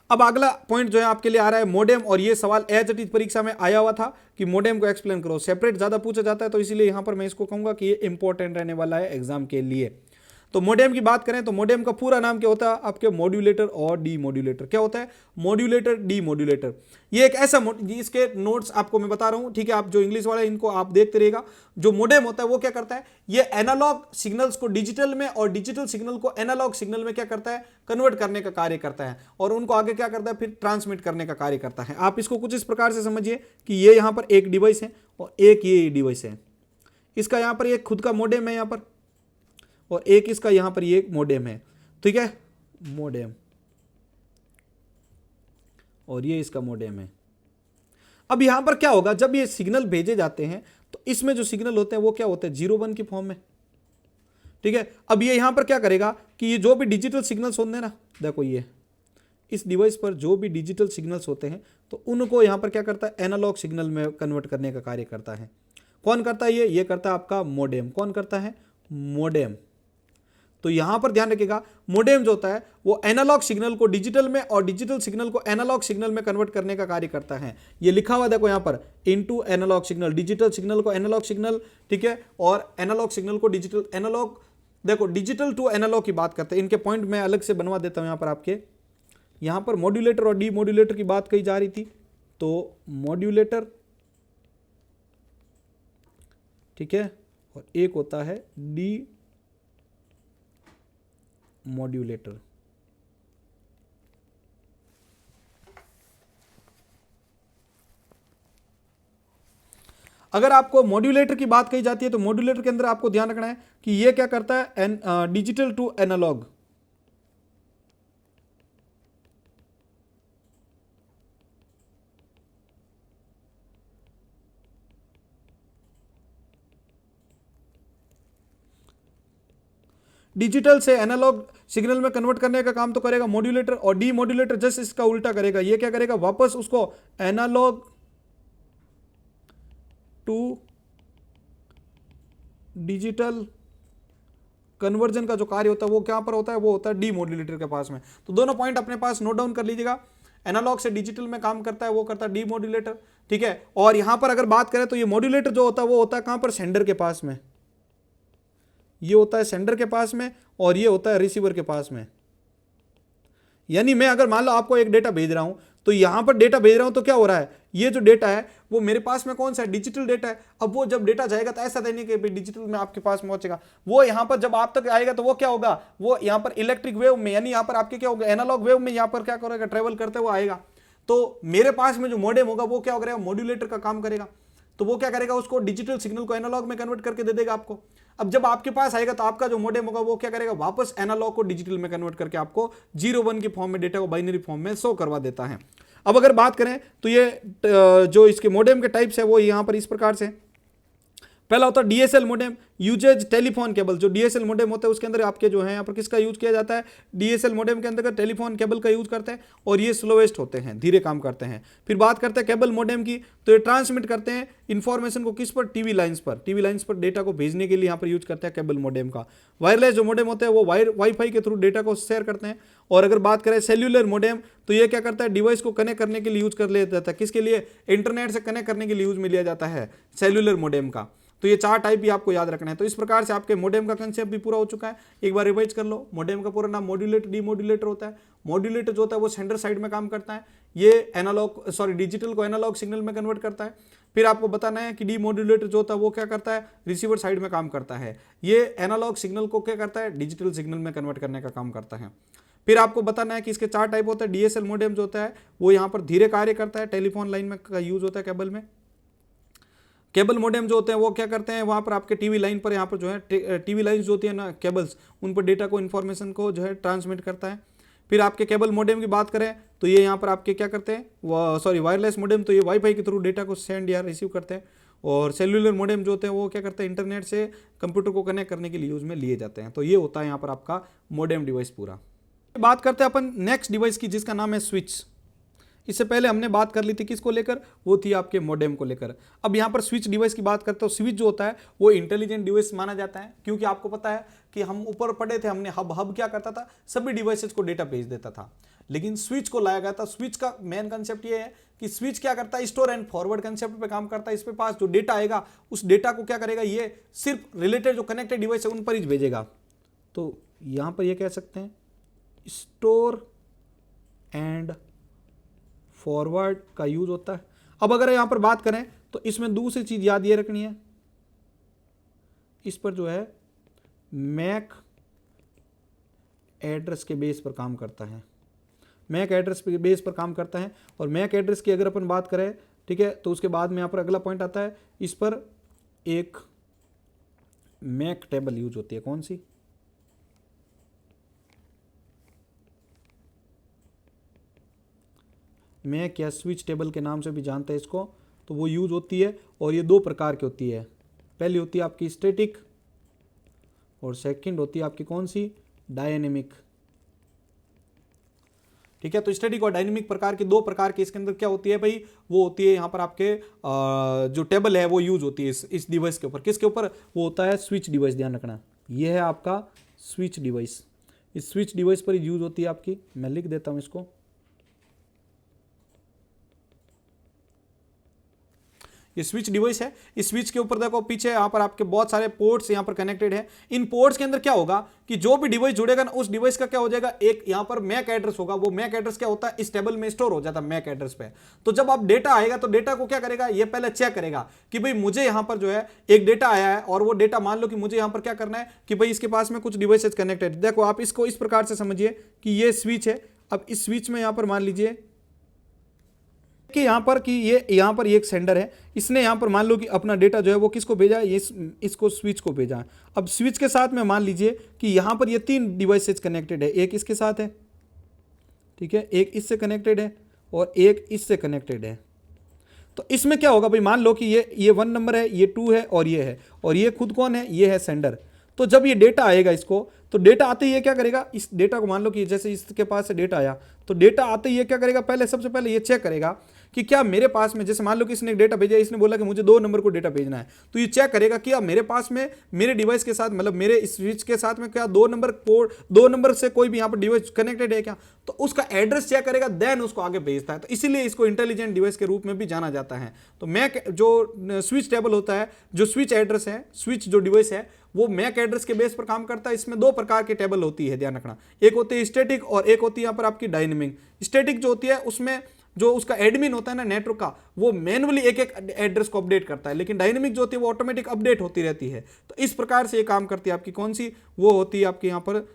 अब अगला पॉइंट जो है आपके लिए आ रहा है मोडेम, और ये सवाल एज इट इज परीक्षा में आया हुआ था कि मोडेम को एक्सप्लेन करो, सेपरेट ज्यादा पूछा जाता है, तो इसीलिए यहां पर मैं इसको कहूंगा कि ये इंपॉर्टेंट रहने वाला है एग्जाम के लिए। तो मोडेम की बात करें तो मोडेम का पूरा नाम क्या होता है आपके, मॉड्यूलेटर और डी मॉड्यूलेटर। क्या होता है, मॉड्यूलेटर, डी मॉड्यूलेटर। ये एक ऐसा इसके नोट्स आपको मैं बता रहा हूं, ठीक है, आप जो इंग्लिश वाले इनको आप देखते रहेगा। जो मोडेम होता है वो क्या करता है, ये एनालॉग सिग्नल्स को डिजिटल में और डिजिटल सिग्नल को एनालॉग सिग्नल में क्या करता है, कन्वर्ट करने का कार्य करता है, और उनको आगे क्या करता है, फिर ट्रांसमिट करने का कार्य करता है। आप इसको कुछ इस प्रकार से समझिए कि ये यहां पर एक डिवाइस है और एक ये डिवाइस है, इसका यहां पर एक खुद का मोडेम है यहां पर, और एक इसका यहां पर ये मोडेम है, ठीक है, मोडेम, और ये इसका मोडेम है। अब यहां पर क्या होगा, जब ये सिग्नल भेजे जाते हैं तो इसमें जो सिग्नल होते हैं वो क्या होते हैं, 0-1 की फॉर्म में, ठीक है। अब ये यहां पर क्या करेगा कि ये जो भी डिजिटल सिग्नल्स होते हैं ना, देखो ये इस डिवाइस पर जो भी डिजिटल सिग्नल्स होते हैं तो उनको यहां पर क्या करता है, एनालॉग सिग्नल में कन्वर्ट करने का कार्य करता है। कौन करता है ये करता है आपका मोडेम। कौन करता है, मोडेम। तो यहां पर ध्यान रखिएगा, मोडेम जो होता है वो एनालॉग सिग्नल को डिजिटल में और डिजिटल सिग्नल को एनालॉग सिग्नल में कन्वर्ट करने का कार्य करता है। ये लिखा हुआ देखो यहां पर, into analogue signal, digital signal को एनालॉग सिग्नल, ठीक है, और एनालॉग सिग्नल को डिजिटल, एनालॉग देखो डिजिटल टू एनालॉग की बात करते हैं। इनके पॉइंट मैं अलग से बनवा देता हूं यहां पर आपके, यहां पर मॉड्यूलेटर और डी मॉड्यूलेटर की बात कही जा रही थी, तो मॉड्यूलेटर, ठीक है, और एक होता है डी मॉड्यूलेटर। अगर आपको मॉड्यूलेटर की बात कही जाती है तो मॉड्यूलेटर के अंदर आपको ध्यान रखना है कि ये क्या करता है, डिजिटल टू एनालॉग, डिजिटल से एनालॉग सिग्नल में कन्वर्ट करने का काम तो करेगा मॉड्यूलेटर, और डी मॉड्यूलेटर जस्ट इसका उल्टा करेगा। ये क्या करेगा, वापस उसको एनालॉग टू डिजिटल कन्वर्जन का जो कार्य होता है वो क्या पर होता है, वो होता है डी मॉड्यूलेटर के पास में। तो दोनों पॉइंट अपने पास नोट डाउन कर लीजिएगा। एनालॉग से डिजिटल में काम करता है वो करता है डी मॉड्यूलेटर, ठीक है। और यहां पर अगर बात करें तो ये मॉड्यूलेटर जो होता है वो होता है कहां पर, सेंडर के पास में। ये होता है सेंडर के पास में और ये होता है रिसीवर के पास में। यानी मैं अगर मान लो आपको एक डेटा भेज रहा हूं तो यहां पर डेटा भेज रहा हूं तो क्या हो रहा है, ये जो डेटा है वो मेरे पास में कौन सा है, डिजिटल डेटा है। अब वो जब डेटा जाएगा तो ऐसा नहीं कि डिजिटल में आपके पास पहुंचेगा, वो यहां पर जब आप तक आएगा तो वो क्या होगा, वो यहां पर इलेक्ट्रिक वेव में, यानी यहां पर आपके क्या होगा, एनालॉग वेव में यहां पर क्या करेगा, ट्रेवल करते हुए आएगा। तो मेरे पास में जो मॉडेम होगा वो क्या करेगा, मॉड्यूलेटर का काम करेगा। तो वो क्या करेगा, उसको डिजिटल सिग्नल को एनालॉग में कन्वर्ट करके दे देगा आपको। अब जब आपके पास आएगा तो आपका जो मॉडेम होगा वो क्या करेगा, वापस एनालॉग को डिजिटल में कन्वर्ट करके आपको 0-1 की फॉर्म में डेटा को बाइनरी फॉर्म में शो करवा देता है। अब अगर बात करें तो ये जो इसके मॉडेम के टाइप्स है वो यहां पर इस प्रकार से, पहला होता है DSL modem, uses telephone cable. जो डीएसएल मोडेम होता है उसके अंदर आपके जो है यहाँ पर किसका यूज किया जाता है, डीएसएल मोडेम के अंदर टेलीफोन केबल का यूज करते हैं और ये स्लोएस्ट होते हैं, धीरे काम करते हैं। फिर बात करते हैं केबल मोडेम की, तो ये ट्रांसमिट करते हैं इंफॉर्मेशन को किस पर, टीवी लाइंस पर, टीवी लाइंस पर डेटा को भेजने के लिए यहाँ पर यूज करते हैं केबल मोडेम का। वायरलेस जो मोडेम होते हैं वो वाईफाई के थ्रू डेटा को शेयर करते हैं। और अगर बात करें सेल्यूलर मोडेम, तो ये क्या करता है, डिवाइस को कनेक्ट करने के लिए यूज कर लिया जाता है, किसके लिए, इंटरनेट से कनेक्ट करने के लिए यूज में लिया जाता है सेल्यूलर मोडेम का। तो ये 4 टाइप भी आपको याद रखना है। तो इस प्रकार से आपके मोडेम का कंसेप्ट भी पूरा हो चुका है। एक बार रिवाइज कर लो, मोडेम का पूरा नाम मॉड्यूलेटर डीमॉड्यूलेटर होता है। मॉड्यूलेटर जो होता है वो सेंटर साइड में काम करता है, ये डिजिटल को एनालॉग सिग्नल में कन्वर्ट करता है। फिर आपको बताना है कि डीमॉड्यूलेटर जो होता है वो क्या करता है, रिसीवर साइड में काम करता है, ये एनालॉग सिग्नल को क्या करता है, डिजिटल सिग्नल में कन्वर्ट करने का काम करता है। फिर आपको बताना है कि इसके 4 टाइप होता है। डीएसएल मोडेम जो होता है वो यहाँ पर धीरे कार्य करता है, टेलीफोन लाइन में का यूज होता है केबल में। केबल मोडेम जो होते हैं वो क्या करते हैं, वहाँ पर आपके टीवी लाइन पर यहाँ पर जो है टीवी लाइन जो होती है ना केबल्स, उन पर डेटा को इन्फॉर्मेशन को जो है ट्रांसमिट करता है। फिर आपके केबल मोडेम की बात करें तो ये यहाँ पर आपके क्या करते हैं, वायरलेस मोडेम, तो ये वाईफाई के थ्रू डेटा को सेंड या रिसीव करते हैं। और सेल्यूलर मोडेम जो होते हैं वो क्या करते हैं, इंटरनेट से कंप्यूटर को कनेक्ट करने के लिए यूज में लिए जाते हैं। तो ये होता है यहाँ पर आपका मोडेम डिवाइस पूरा। बात करते हैं अपन नेक्स्ट डिवाइस की जिसका नाम है स्विच। इससे पहले हमने बात कर ली थी किसको लेकर, वो थी आपके मोडेम को लेकर। अब यहाँ पर स्विच डिवाइस की बात करते हो। स्विच जो होता है वो इंटेलिजेंट डिवाइस माना जाता है, क्योंकि आपको पता है कि हम ऊपर पढ़े थे, हमने हब क्या करता था, सभी डिवाइसेस को डेटा भेज देता था। लेकिन स्विच को लाया गया था। स्विच का मेन कंसेप्ट ये है कि स्विच क्या करता है, स्टोर एंड फॉरवर्ड कंसेप्ट पे काम करता है। इसके पास जो डेटा आएगा उस डेटा को क्या करेगा, ये सिर्फ रिलेटेड जो कनेक्टेड डिवाइस है उन पर ही भेजेगा। तो यहाँ पर ये कह सकते हैं स्टोर एंड फॉरवर्ड का यूज होता है। अब अगर यहां पर बात करें तो इसमें दूसरी चीज याद ये रखनी है, इस पर जो है मैक एड्रेस के बेस पर काम करता है, मैक एड्रेस के बेस पर काम करता है। और मैक एड्रेस की अगर अपन बात करें, ठीक है, तो उसके बाद में यहां पर अगला पॉइंट आता है, इस पर एक मैक टेबल यूज होती है। कौन सी, मैक या स्विच टेबल के नाम से भी जानते हैं इसको। तो वो यूज होती है और ये 2 प्रकार की होती है। पहली होती है आपकी स्टैटिक और सेकंड होती है आपकी कौन सी, डायनेमिक। ठीक है, तो स्टैटिक और डायनेमिक प्रकार की 2 प्रकार की इसके अंदर क्या होती है भाई, वो होती है यहाँ पर आपके जो टेबल है वो यूज होती है इस डिवाइस के ऊपर। किसके ऊपर, वो होता है स्विच डिवाइस। ध्यान रखना, ये है आपका स्विच डिवाइस। इस स्विच डिवाइस पर यूज होती है आपकी, मैं लिख देता हूँ इसको, ये स्विच डिवाइस है। इस स्विच के ऊपर देखो पीछे यहाँ पर आपके बहुत सारे पोर्ट्स यहाँ पर कनेक्टेड है। इन पोर्ट्स के अंदर क्या होगा कि जो भी डिवाइस जुड़ेगा ना, उस डिवाइस का क्या हो जाएगा, एक यहाँ पर मैक एड्रेस होगा। वो मैक एड्रेस क्या होता है, इस टेबल में स्टोर हो जाता है मैक एड्रेस पे। तो जब आप डेटा आएगा तो डेटा को क्या करेगा, ये पहले चेक करेगा कि भाई मुझे यहाँ पर जो है एक डेटा आया है, और वो डेटा मान लो कि मुझे यहाँ पर क्या करना है कि भाई इसके पास में कुछ डिवाइसेज कनेक्टेड। देखो आप इसको इस प्रकार से समझिए कि ये स्विच है। अब इस स्विच में यहाँ पर मान लीजिए कि यहाँ पर कि ये यहाँ पर एक सेंडर है, इसने यहाँ पर मान लो कि अपना डेटा जो है वो किसको भेजा है, ये इसको स्विच को भेजा है। अब स्विच के साथ में मान लीजिए कि यहाँ पर ये 3 डिवाइसेज कनेक्टेड है, एक इसके साथ है, ठीक है, एक इससे कनेक्टेड है और एक इससे कनेक्टेड है। तो इसमें क्या होगा भाई, मान लो कि ये 1 नंबर है, ये 2 है और ये है, और ये खुद कौन है, ये है सेंडर। तो जब ये डेटा आएगा इसको, तो डेटा आते ही ये क्या करेगा, इस डेटा को मान लो कि जैसे इसके पास से डेटा आया, तो डेटा आते ही ये क्या करेगा, पहले सबसे पहले ये चेक करेगा कि क्या मेरे पास में, जैसे मान लो कि इसने एक डेटा भेजा, इसने बोला कि मुझे 2 नंबर को डेटा भेजना है, तो ये चेक करेगा कि क्या मेरे पास में मेरे डिवाइस के साथ, मतलब मेरे स्विच के साथ में क्या 2 नंबर पोर्ट, 2 नंबर से कोई भी यहाँ पर डिवाइस कनेक्टेड है क्या, तो उसका एड्रेस चेक करेगा, देन उसको आगे भेजता है। तो इसीलिए इसको इंटेलिजेंट डिवाइस के रूप में भी जाना जाता है। तो मैक जो स्विच टेबल होता है, जो स्विच एड्रेस है, स्विच जो डिवाइस है वो मैक एड्रेस के बेस पर काम करता है। इसमें 2 प्रकार की टेबल होती है, ध्यान रखना, एक होती है स्टैटिक और एक होती है यहाँ पर आपकी डायनेमिक। स्टैटिक जो होती है उसमें जो उसका एडमिन होता है ना नेटवर्क का, वो मैनुअली एक एक एड्रेस को अपडेट करता है, लेकिन डायनेमिक जो होती है वो ऑटोमेटिक अपडेट होती रहती है। तो इस प्रकार से ये काम करती है आपकी कौन सी, वो होती है आपकी यहाँ पर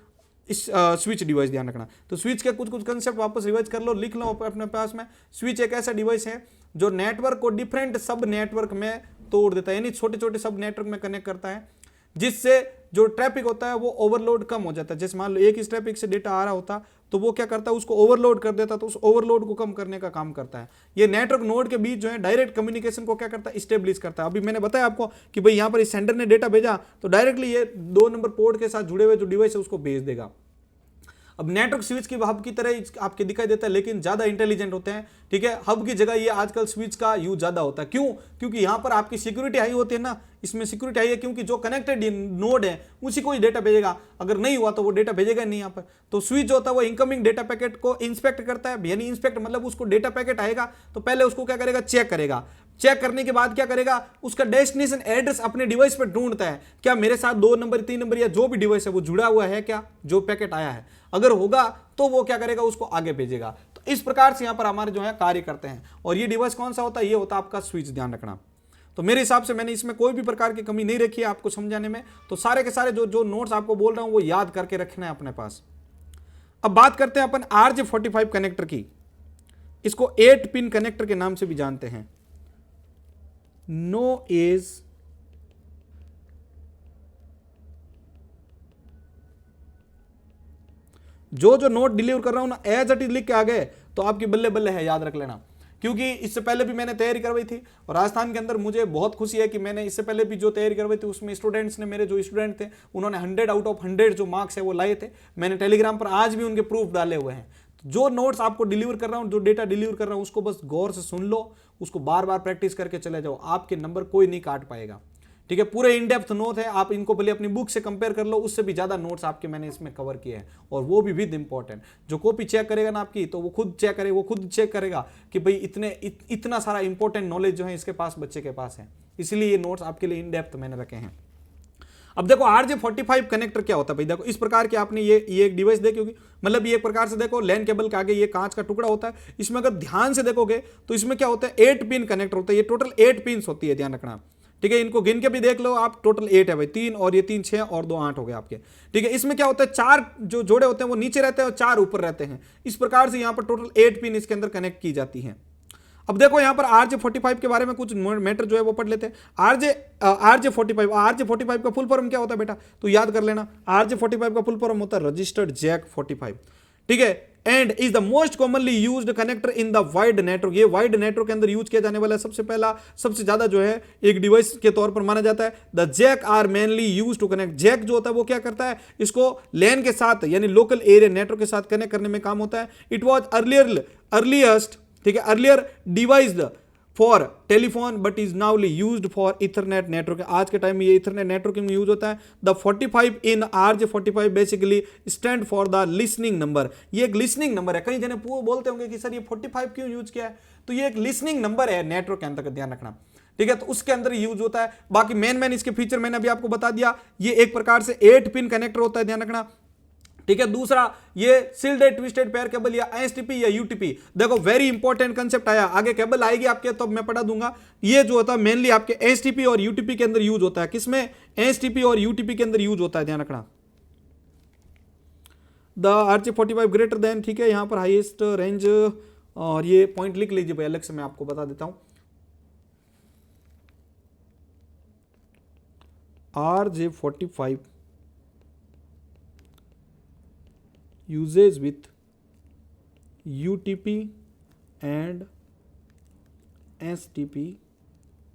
इस स्विच डिवाइस। ध्यान रखना, तो स्विच के कुछ कंसेप्ट वापस रिवाइज कर लो, लिख लो अपने पास में। स्विच एक ऐसा डिवाइस है जो नेटवर्क को डिफरेंट सब नेटवर्क में तोड़ देता है, यानी छोटे छोटे सब नेटवर्क में कनेक्ट करता है, जिससे जो ट्रैफिक होता है वो ओवरलोड कम हो जाता है। जैसे मान लो एक इस ट्रैफिक से डेटा आ रहा होता, तो वो क्या करता है, उसको ओवरलोड कर देता है, तो उस ओवरलोड को कम करने का काम करता है। ये नेटवर्क नोड के बीच जो है डायरेक्ट कम्युनिकेशन को क्या करता है, स्टेब्लिश करता है। अभी मैंने बताया आपको कि भाई यहाँ पर इस सेंडर ने डेटा भेजा तो डायरेक्टली ये 2 नंबर पोर्ट के साथ जुड़े हुए जो डिवाइस है उसको भेज देगा। अब नेटवर्क स्विच की हब की तरह आपके दिखाई देता है, लेकिन ज्यादा इंटेलिजेंट होते हैं, ठीक है। हब की जगह ये आजकल स्विच का यूज ज्यादा होता है। क्यों? क्योंकि यहां पर आपकी सिक्योरिटी हाई होती है ना, इसमें सिक्योरिटी हाई है क्योंकि जो कनेक्टेड नोड है उसी को ही डेटा भेजेगा, अगर नहीं हुआ तो वो डेटा भेजेगा नहीं। यहाँ पर तो स्विच जो होता है वो इनकमिंग डेटा पैकेट को इंस्पेक्ट करता है, यानी इंस्पेक्ट मतलब उसको डेटा पैकेट आएगा तो पहले उसको क्या करेगा, चेक करेगा। चेक करने के बाद क्या करेगा, उसका डेस्टिनेशन एड्रेस अपने डिवाइस पर ढूंढता है, क्या मेरे साथ 2 नंबर 3 नंबर या जो भी डिवाइस है वो जुड़ा हुआ है क्या, जो पैकेट आया है। अगर होगा तो वो क्या करेगा, उसको आगे भेजेगा। तो इस प्रकार से यहां पर हमारे जो है कार्य करते हैं। और ये डिवाइस कौन सा होता है, ये होता है आपका स्विच, ध्यान रखना। तो मेरे हिसाब से मैंने इसमें कोई भी प्रकार की कमी नहीं रखी है आपको समझाने में। तो सारे के सारे जो नोट्स आपको बोल रहा हूं वो याद करके रखना है अपने पास। अब बात करते हैं अपन RJ45 कनेक्टर की। इसको 8 पिन कनेक्टर के नाम से भी जानते हैं। नो एज जो नोट डिलीवर कर रहा हूं ना, एज इट इज लिख के आ गए तो आपकी बल्ले बल्ले है, याद रख लेना। क्योंकि इससे पहले भी मैंने तैयारी करवाई थी और राजस्थान के अंदर मुझे बहुत खुशी है कि मैंने इससे पहले भी जो तैयारी करवाई थी उसमें स्टूडेंट्स ने, मेरे जो स्टूडेंट थे उन्होंने 100 आउट ऑफ 100 जो मार्क्स है वो लाए थे। मैंने टेलीग्राम पर आज भी उनके प्रूफ डाले हुए हैं। जो नोट्स आपको डिलीवर कर रहा हूं, जो डेटा डिलीवर कर रहा हूं, उसको बस गौर से सुन लो, उसको बार बार प्रैक्टिस करके चले जाओ, आपके नंबर कोई नहीं काट पाएगा, ठीक है। पूरे इन डेप्थ नोट है, आप इनको भले अपनी बुक से कंपेयर कर लो, उससे भी ज्यादा नोट्स आपके मैंने इसमें कवर किए हैं। और वो भी विद इंपॉर्टेंट, जो कॉपी चेक करेगा ना आपकी, तो वो खुद चेक करे, वो खुद चेक करेगा कि भाई इतना सारा इंपॉर्टेंट नॉलेज जो है इसके पास, बच्चे के पास है। इसलिए ये नोट्स आपके लिए इन डेप्थ मैंने रखे हैं। अब देखो RJ45 कनेक्टर क्या होता है भाई, देखो इस प्रकार के आपने ये एक डिवाइस देखी होगी, मतलब ये एक प्रकार से देखो लैन केबल के आगे ये कांच का टुकड़ा होता है। इसमें अगर ध्यान से देखोगे तो इसमें क्या होता है, 8 पिन कनेक्टर होता है। ये टोटल 8 पिन होती है, ध्यान रखना, ठीक है। इनको गिन के भी देख लो आप, टोटल 8 है भाई, 3 और ये 3 6 और 2 8 हो गए आपके, ठीक है। इसमें क्या होता है, 4 जो जोड़े होते हैं वो नीचे रहते हैं और 4 ऊपर रहते हैं। इस प्रकार से यहां पर टोटल 8 पिन इसके अंदर कनेक्ट की जाती हैं। अब देखो यहां पर RJ45 के बारे में कुछ मैटर जो है वो पढ़ लेते हैं। RJ45 का फुल फॉर्म क्या होता है बेटा, तो याद कर लेना। RJ45 का फुल फॉर्म होता है रजिस्टर्ड जैक 45, ठीक है। And is the most commonly used connector in the wide network. ये वाइड नेटवर्क के अंदर यूज किया जाने वाला सबसे पहला, सबसे ज्यादा जो है एक डिवाइस के तौर पर माना जाता है। The jack are mainly use to connect. Jack जो होता है वो क्या करता है, इसको लैन के साथ यानी लोकल एरिया नेटवर्क के साथ कनेक्ट करने में काम होता है। इट वॉज अर्लियस्ट, ठीक है, earlier devised for telephone but is now used for ethernet network. आज के टाइम में ये इथरनेट नेटवर्किंग में यूज होता है। The 45 in RJ45 basically stand for the listening number. ये एक लिसनिंग नंबर है। कई जने बोलते होंगे कि सर ये 45 क्यों यूज किया है, तो ये एक लिसनिंग नंबर है नेटवर्क के अंतर्गत, ध्यान रखना, ठीक है। तो उसके अंदर यूज होता है। बाकी मेन इसके फीचर मैंने अभी आपको बता दिया। ये एक प्रकार से 8 पिन कनेक्टर होता है, ध्यान रखना, ठीक है। दूसरा ये सील्डेड ट्विस्टेड पेयर केबल या एसटीपी या यूटीपी। देखो वेरी इंपॉर्टेंट कंसेप्ट आया, आगे केबल आएगी आपके तब मैं पढ़ा दूंगा। ये जो होता है मेनली आपके एसटीपी और यूटीपी के अंदर यूज होता है। किसमें, एसटीपी और यूटीपी के अंदर यूज होता है, ध्यान रखना। द RJ45 ग्रेटर देन, ठीक है, यहां पर हाईएस्ट रेंज, और ये पॉइंट लिख लीजिए भाई, अलग से मैं आपको बता देता हूं। RJ45 uses with UTP and STP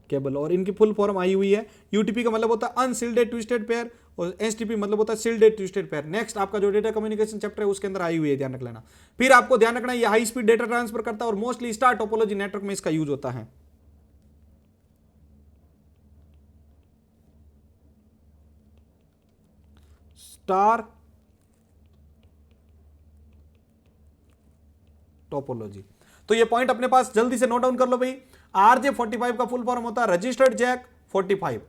cable, और इनकी फुल फॉर्म आई हुई है। यूटीपी का मतलब होता है अनसील्डेड ट्विस्टेड पेयर और एसटीपी मतलब होता है सील्डेड ट्विस्टेड पेयर। नेक्स्ट आपका जो डेटा कम्युनिकेशन चैप्टर है उसके अंदर आई हुई है, ध्यान रख लेना। फिर आपको ध्यान रखना ये हाई स्पीड डेटा ट्रांसफर करता है और मोस्टली स्टार टोपोलॉजी नेटवर्क में इसका यूज होता है। Star topology. तो ये पॉइंट अपने पास जल्दी से नोट डाउन कर लो भाई। RJ45 का फुल फॉर्म होता है रजिस्टर्ड जैक 45,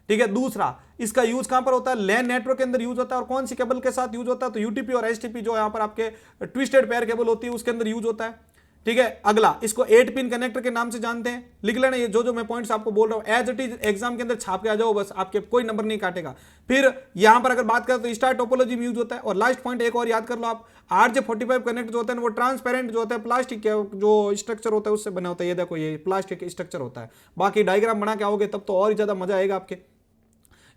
ठीक है। दूसरा इसका यूज कहां पर होता है, लैन नेटवर्क के अंदर यूज होता है। और कौन सी केबल के साथ यूज होता है, तो यूटीपी और एसटीपी जो यहां पर आपके ट्विस्टेड पेयर केबल होती है उसके अंदर यूज होता है, ठीक है। अगला इसको 8 पिन कनेक्टर के नाम से जानते हैं, लिख लेना। ये जो मैं पॉइंट्स आपको बोल रहा हूं एज इट इज एग्जाम के अंदर छाप के आ जाओ, बस आपके कोई नंबर नहीं काटेगा। फिर यहां पर अगर बात करें तो स्टार टोपोलॉजी में यूज होता है। और लास्ट पॉइंट एक और याद कर लो आप, RJ45 कनेक्टर जो होता है वो ट्रांसपेरेंट जो होता है, प्लास्टिक के जो स्ट्रक्चर होता है उससे बना होता है। ये देखो ये प्लास्टिक स्ट्रक्चर होता है। बाकी डायग्राम बना के आओगे तब तो और ही ज्यादा मजा आएगा आपके।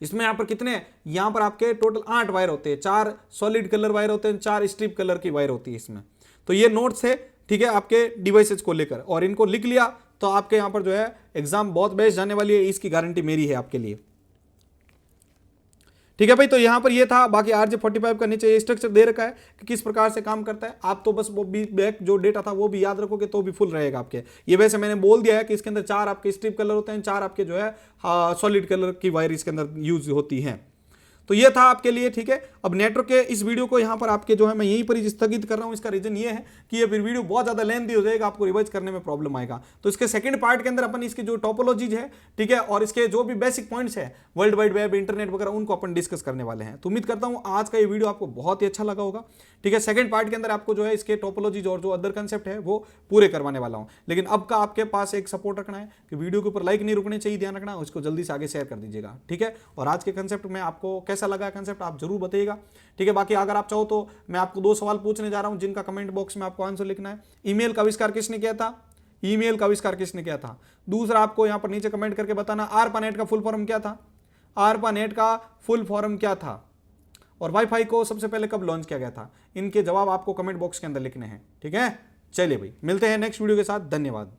इसमें यहाँ पर कितने, यहाँ पर आपके टोटल 8 वायर होते हैं, 4 सॉलिड कलर वायर होते हैं, 4 स्ट्रिप कलर की वायर होती है इसमें। तो ये नोट्स है, ठीक है, आपके डिवाइसेज को लेकर, और इनको लिख लिया तो आपके यहाँ पर जो है एग्जाम बहुत बेस्ट जाने वाली है, इसकी गारंटी मेरी है आपके लिए। ठीक है भाई, तो यहां पर ये था। बाकी RJ45 का नीचे ये स्ट्रक्चर दे रखा है कि किस प्रकार से काम करता है। आप तो बस वो भी बैक जो डेटा था वो भी याद रखोगे तो भी फुल रहेगा आपके। ये वैसे मैंने बोल दिया है कि इसके अंदर 4 आपके स्ट्रिप कलर होते हैं, 4 आपके जो है सॉलिड कलर की वायर इसके अंदर यूज होती हैं। तो ये था आपके लिए, ठीक है। अब नेटवर्क के इस वीडियो को यहाँ पर आपके जो है मैं यहीं पर ही स्थगित कर रहा हूँ। इसका रीजन ये है कि ये फिर वीडियो बहुत ज्यादा लेंथी हो जाएगा, आपको रिवाइज करने में प्रॉब्लम आएगा। तो इसके सेकंड पार्ट के अंदर अपन इसके जो टोपोलॉजीज है, ठीक है, और इसके जो भी बेसिक पॉइंट्स है वर्ल्ड वाइड वेब, इंटरनेट वगैरह, उनको अपन डिस्कस करने वाले हैं। तो उम्मीद करता हूँ आज का ये वीडियो आपको बहुत ही अच्छा लगा होगा, ठीक है। सेकंड पार्ट के अंदर आपको जो है इसके टोपोलॉजीज और जो अदर कंसेप्ट है वो पूरे करवाने वाला हूँ। लेकिन अब का आपके पास एक सपोर्ट रखना है कि वीडियो के ऊपर लाइक नहीं रुकने चाहिए, ध्यान रखना, उसको जल्दी से आगे शेयर कर दीजिएगा, ठीक है। और आज के कंसेप्ट में आपको कैसा लगा कंसेप्ट आप जरूर बताइएगा, ठीक है। बाकी अगर आप चाहो तो मैं आपको 2 सवाल पूछने जा रहा हूं जिनका कमेंट बॉक्स में आपको आंसर लिखना है। ईमेल का आविष्कार किसने किया था? ईमेल का आविष्कार किसने किया था? दूसरा आपको यहां पर नीचे कमेंट करके बताना ARPANET का फुल फॉर्म क्या था? ARPANET का फुल फॉर्म क्या था? और वाईफाई को सबसे पहले कब लॉन्च किया गया था? इनके जवाब आपको कमेंट बॉक्स के अंदर लिखने हैं, ठीक है। चलिए भाई, मिलते हैं नेक्स्ट वीडियो के साथ। धन्यवाद।